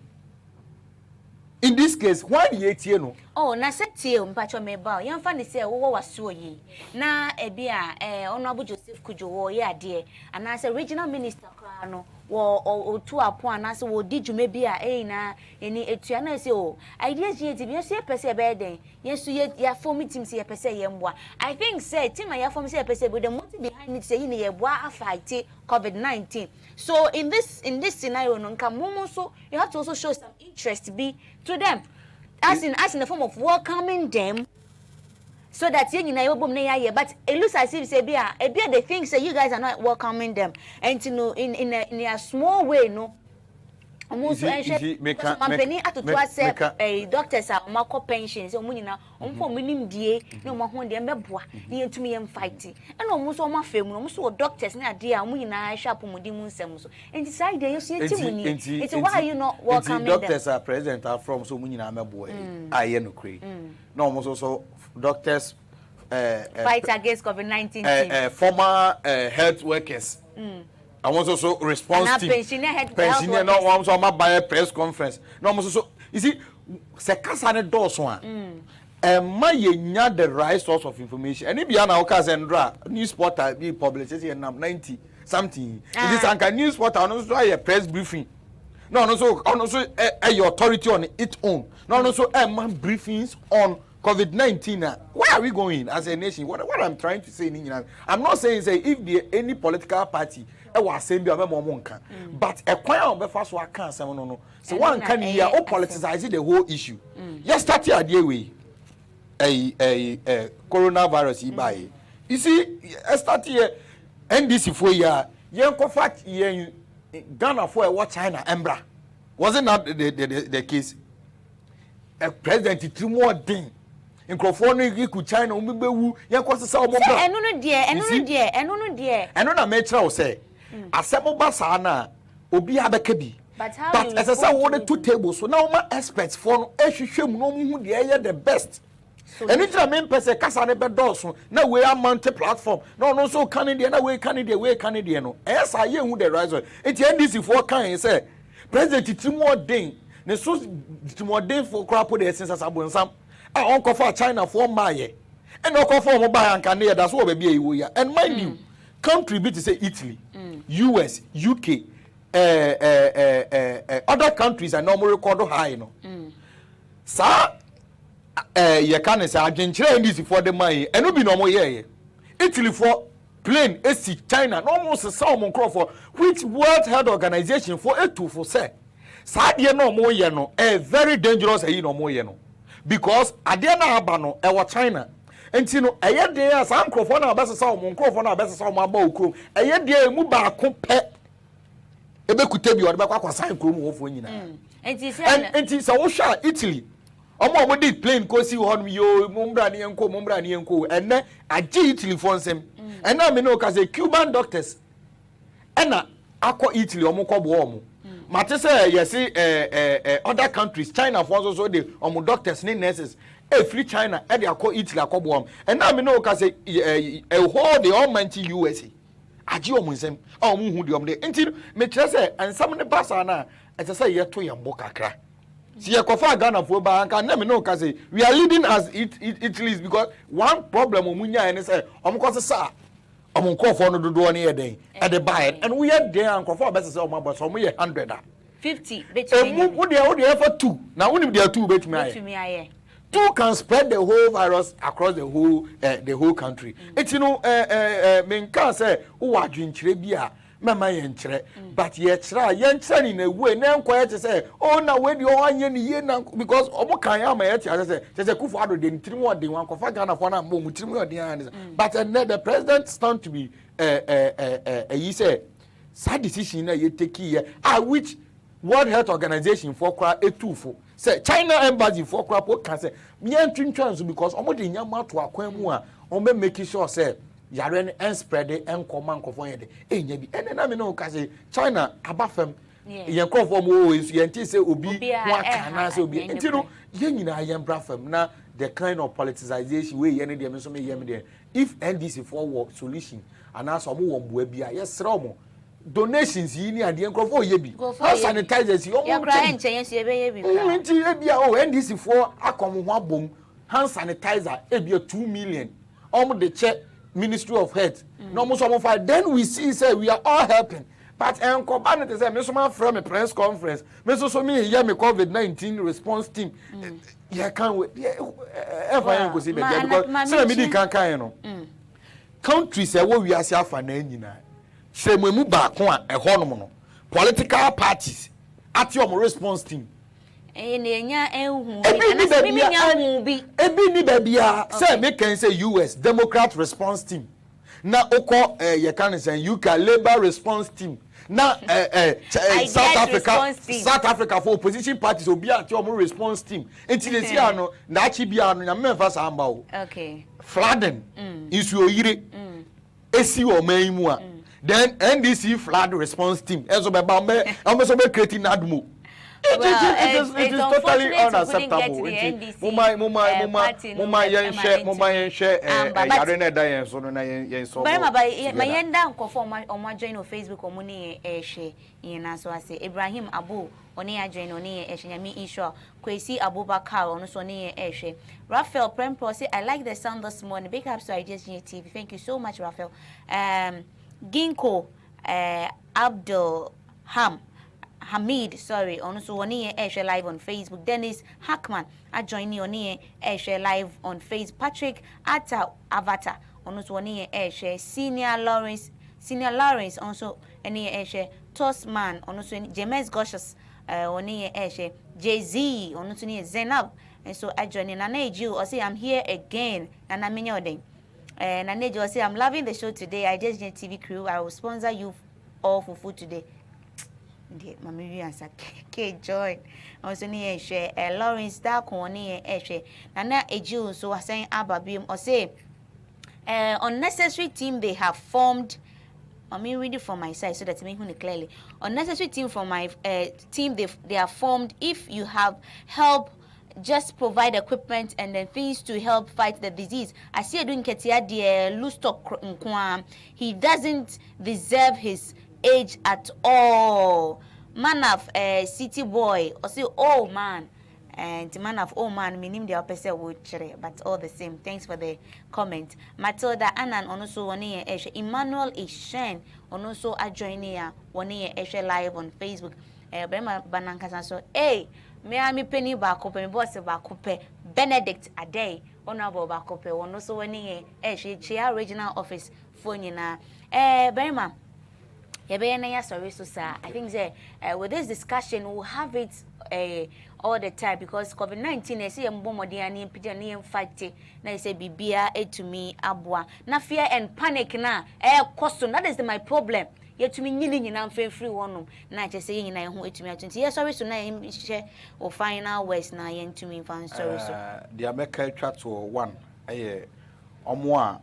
in this case why the ATA no oh na setie mpacho meba yamfa ne say wo waso yi na ebia honorable Joseph Kujo wo ye ade and as a regional minister kra no wo otu apo anase wo di dwuma bi a na eni etua na say o ideas ye tibia so pese be den yesu ya form team say pese ye mboa I think say team ya form say pese be the motive behind it say ye boa fight COVID-19 so in this scenario no nka momo so you have to also show some interest be to them as in the form of welcoming them so that you know but it looks as if say bia the things say you guys are not welcoming them and you know in a small way no almost company atoto say doctors are mako pensions so munyina omfo minim die na omo de meboa na yentumi yem fight and almost omo afem no so doctors na ade a munyina hwa pomodi mu nsem so and side dey so yetimuni it's why you not welcoming them doctors are present are from so munyina meboa aye no kre no almost so doctors fight against COVID-19 former health workers I want also response team. Pensioner no want so ma buy press conference. No almost so you see se kasa ne doors one. Ma ye nya the right source of information. Any bia na oka sendra news portal be published here now 90 something. It is anka news portal no so a press briefing. No so your authority on its own. No so man briefings on COVID-19 why are we going as a nation? What I'm trying to say, I'm not saying say if the any political party was saying be but a choir be first one can say no. So one can hear or politicize the whole issue. Yes, start here the way a coronavirus by. You see, start here NDC for year. Yanko fact Ghana for what China Embra. Wasn't that the case? A president three more thing. In California, you China, Umbewu, Yanko Sao Moba. And no dear, and no dear, and no dear. And on a metro say, a Samo Basana, Obi Abekebi. But as I said, ordered 2 tables, so now my experts for Eshishim no who the area the best. And it's a main person, Casane Bedorson, no way a mounted platform, no, so Canadian, away Canadian. Yes, I hear who the riser. It's NDC for kind, say, President Timor Ding, the so Timor Ding for crap with the essence as Abu Sam. I uncle for China for Maye. And uncle for Mobile and Canada, that's what baby you are. And mind you, country bit to say Italy, US, UK, other countries are normally record high, no. Sir, you can't say Argentina this for the money, and no be no more here. Italy for plane, AC China, almost a Salmon Crawford, which World Health Organization for a 2 for say. Sadia no more yeno, a very dangerous no more yeno. Because Adiana Abano, our China. And you know, a year there, some Crawford, best Salmon Crawford, best Salmon Bow, a year there, Muba compare. Ebe could tell you about what sign crew of winning. And it's a Osha, Italy. Omo we did plane ko si hon yo mumbrani enko and then agi Italy for nsem and now me know ka say Cuban doctors and na akọ Italy omo ko bo omo mate say yes other countries China for also dey omo doctors ni nurses free China e dey akọ Italy akọ bo omo and now me know ka say a whole the almighty USA agi omo nsem omo hu de omo dey enti me kire say ansam ne basa na e say ye to yambo kakra. See, Ghana for Banka, never know, because we are leading as Italy because one problem Munya and say, sir, I'm call for no do any day at the buy it, and we are there and call for best of my boss, so we 100. 50, what they have for 2. Now, only there are 2 bet me. 2 can spread the whole virus across the whole country. It's men can say, oh, I drink Trebia. Mama yenchre but yenchra in a way na quiet to say oh na we the one ye na because omo kan ya ma ye say kufu ado de ntiri mo de wan kofa Ghana for na mo mutiri mo de but the president stand to be he say sad decision na ye take here which World Health Organization for kwa etufo say China embassy for kwa po can say me antwintwan because omo de nyama to akwan mu a omo make sure say yaren and spread it and command for it. And then I mean, China abafem. Yen conform always yen say obi one can say obi. And you know, yen I am brafem na the kind of politicization way yen dem so me yen there. If NDC forward solution and as some won bua yes romo donations yi ni ade enkrofo ye bi. Sanitizers yi omo cry enche yen se be ye bi. NDC for akom ho abom hand sanitizer e bi 2 million. Omo de check Ministry of Health. No more some fight. Then we see say we are all helping. But component say me some from a press conference. Me so me hear me COVID-19 response team. Yeah can we ever go see because say me di kan no. Countries say we are say afa na nyina. Say mu ba ko a ehɔ no no. Political parties at your response team. Ebi ni babia say me can say US Democrat response team na oko you can say UK Labour response team na South Africa for opposition parties obi at your response team until they see ano na achi bia no nyame fa sa amba o okay flooding isu oyire esi o man mu a then NDC flood response team enso be ba me so be creating admo. It is totally unacceptable. Mama yen share yarene da yen so no na yen so. But my yenda nko omo join on Facebook omo ne share yen na so ase Ibrahim Abu oni ya join oni share nyami insure Kwesi Abubakar ono so ne share. Raphael Prempro say I like the sound this morning. Big ups to Ideas TV. Thank you so much Raphael. Ginko Abdul Hamid, sorry, also one here share live on Facebook. Dennis Hackman, I join you on here share live on Facebook. Patrick Atta Avatar, also one here share Senior Lawrence, also any share Tosman, also James Goshas, one here share Jay-Z, also near Zenab, and so I join in. And you, or say I'm here again, and I'm in your day. And I will say I'm loving the show today. I just need TV crew. I will sponsor you all for food today. Mami answer K join. Also near share Lawrence Dark one near share. Nana Eju so was saying Ababim or say unnecessary team they have formed. I mean read it from my side so that me hear clearly. Unnecessary team from my team they are formed. If you have help, just provide equipment and then things to help fight the disease. I see doing Ketia de loose talk. He doesn't deserve his age at all. Man of city boy or say oh man, and man of oh man meaning the opposite would chere, but all the same. Thanks for the comment. Matilda Anan also one year Emmanuel Ishen also a join here 1 year live on Facebook. Brema Bananka so hey. Me ami penny baako pe me boss baako pe Benedict Adey honorable baako pe one so wani she regional office for nyina Berima ye be na ya sorry so sir. I think say with this discussion we'll have it all the time because COVID-19 I say mbomodi ani pija ni fight na say bibia etumi aboa na fear and panic na cost that is my problem. Yet to me, nyina free one. Na just saying, I who to me. Yes, sorry, so now share or final words na yen to me. Sorry, so the American chat to one. Omwa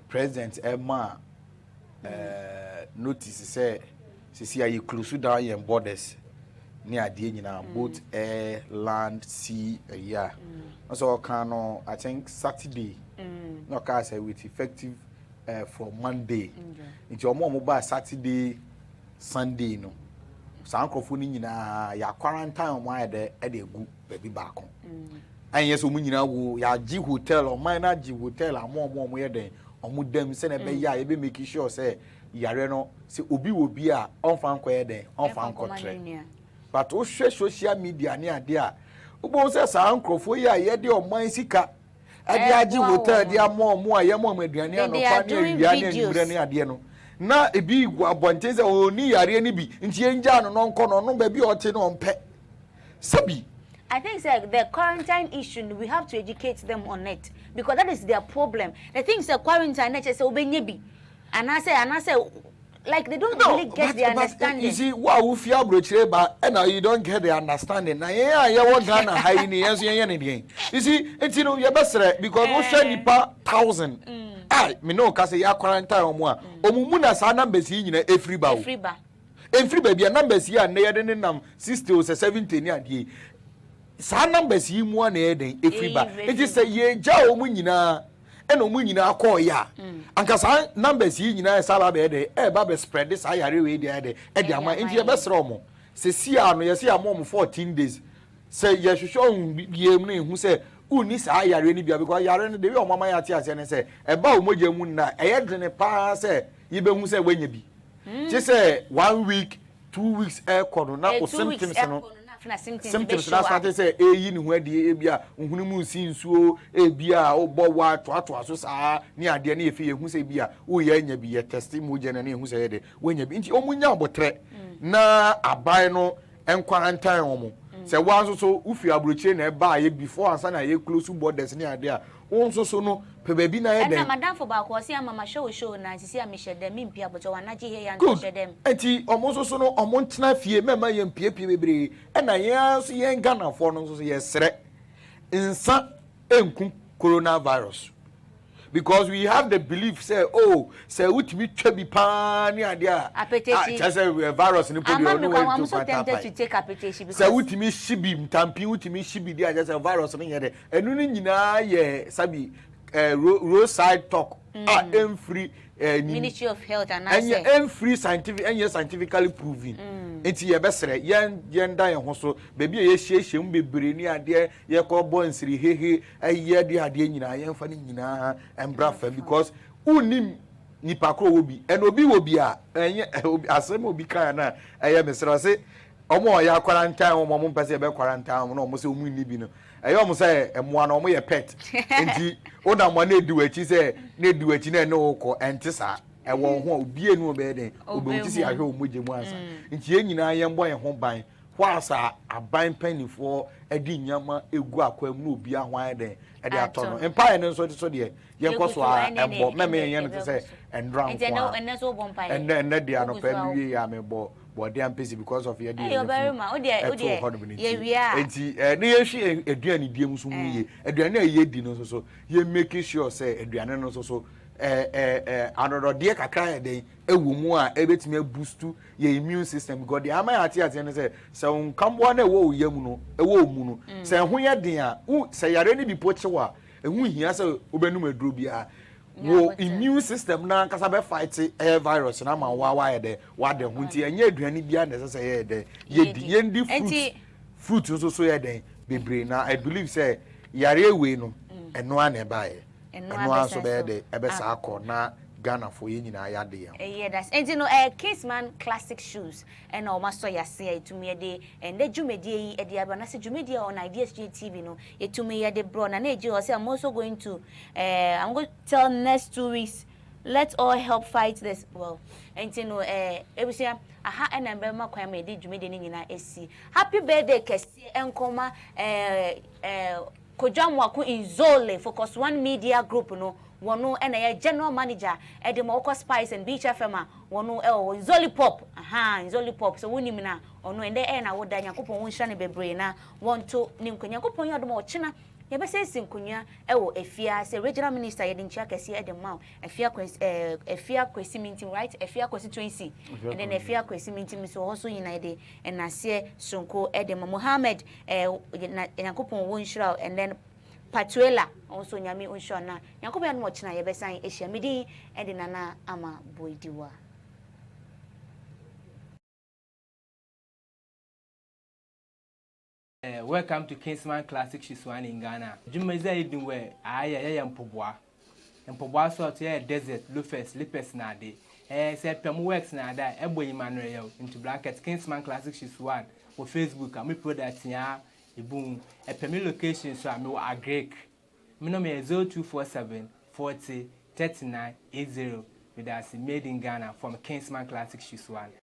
President Emma notice say you close down your borders near the both air, land, sea, a year. Also, I think Saturday, no car say with effective. For Monday, it's your mom by Saturday, Sunday. No, some crofuni na ya quarantine on why the good baby back on. And yes, woman, ya G hotel or minor G hotel, and more where then, or would them send a bay, ya be making sure say, Yareno, say, Obi will be a on fan quay there, on fan contract. But oh, social media near there. Ubo says, Uncle for ya, yet your mind sika. Adiaji hotel dia more ya mo aduane anopa ne awiane nimbre ne ade no na ebi gu abonten se oni yare ne bi nti enja no nko no ba bi ote no mpe sabi. I think the quarantine issue we have to educate them on it because that is their problem. The things the quarantine nature say obenye bi and I say like they don't really get the understanding. You see, wow, if you are brochire, and now you don't get the understanding. Now, yeah, you want Ghana high in the answer anything. You see, it's your best because we share the 1,000. I me no cause ya quarantine or more. Omumuna sa numbers in every bar. Every baby numbers here near the name 60 or 70 near the sa numbers you more near the every bar. It is a ye jaw munina. Eno mu nyina call ya anka sa numbers yi nyina sala be de ba be spread this ayare we de de ama enti ye be sro mo se sia no ye sia mo 14 days se ye hwehwe biem no ehu se uni sa ayare ni bia because ayare no de we omama ya ti ase ne se e ba o moja mu na e ye dene pa se ye be hu se wanya bi ti se 1 week 2 weeks e kono na o symptoms no symptoms na start say eyi ni hu ade e bia nhunu mu nsi nsuo e bia obo wa to aso saa ni ade na efi ehu se bia o ya nya bi ye test mu je na ehu se ye de wanya bi nti omunya obotre na aban no en quarantine omo se wanso so ufi abrochire na e ba ye before ansa na ye close borders ni ade a wonso so no pe ba bi na ye na madam for ba ko se mama show na sisi a me shede me mpia bojo wana ji he ya nto shede m enti omo so no omo ntena fie mema ye mpie bebre e na ye so ye Ghana for no so ye sere insa enku coronavirus because we have the belief say oh say utimi twa bi pa ni ade a just say virus ni podi no way to so tempted to take application because say utimi shibi mtampi utimi shibi dia just say virus no ye de enu ni nyina ye sabi roadside talk free Ministry of Health and free scientific and scientifically proven enti ye besere yen dan ho so baby ye hyehyem bebre ni ade ye ko bo nsiri hehe aye de ade nyina ye mfa ni nyina embra fa because unim nipa kro obi en obi wo bi a asem obi kan na aye mesere se omo ya quarantine omo mo pese be quarantine no omo se omu ni bi no eyo omo se emoa no omo ye pet enti ona mo na edu achi se na edu achi na no ko entisa ewo ho obi enu be den obi ntisi ahwe omoje mu ansa enti enyina ye mbo ye ho ban wasa aban panifo edi nyama egu akwam na obi ahwan den edi atono empire no so de ye koso a embo meme ye no se endran kwa ene so bo empire ene dia no pa mi ya me bo body am pesi because of your dey very ma o dey ye wia enti ne ye hwe aduane die mu so mu ye aduane a ye di no so ye make sure say aduane no so another dey kakra dey ewu mu a ebetime boost your immune system because the ama ati ne say unkambo na ewo yam no ewo mu no say ho ye den a say yare ni bi pochewa ehu hia say obenum aduro bia wo immune system na kasa be fight virus na ma wa de wa de ho nti enye aduane bia na say ye de ye di fruit so ye den bebre na I believe say yare we no eno ana ba ye eno aso be de ebe sa akọ na Ghana for ye nyina ya de yeah that's and you know Kingsman classic shoes and o maso ya say to me de and the Dwumadze e de abana say Dwumadze on Ideas TV no e to me ya de bro na na eji say I'm also going to I'm going to tell next 2 weeks let's all help fight this well and you know ebusia aha enambe makwan me de Dwumadze ni nyina esi happy birthday kesi enkoma Kojamwaku Inzole Focus One Media Group no wono ena ya general manager ede Moko Spice and Beach FM wono Inzoli Pop Inzoli Pop so woni mina ono ende na woda Nyankopon wonhya ne bebre na wonto nim Nyankopon yodo mo chena ye be say sinkunya efia say regional minister ye de nchia kese ede ma efia kwesi meeting right efia constituency and then efia kwesi meeting so also united and ase sonko ede Mohammed Nyankopon wonhira and then Patuela also nyame onhira na Nyankopon ya no chena ye be san ehia medi ede nana ama boidiwa. Welcome to Kingsman Classic Shiswan in Ghana. Dwumadze idin we ya mpobwa. Mpobwa sort ya desert, loafers, slippers na de. Say pem works na da ebo Emmanuel into bracket Kingsman Classic Shiswan for Facebook. Am product ya ibun pem location so am agrek. Me no me 0247 40 39 80 with us made in Ghana from Kingsman Classic Shiswan.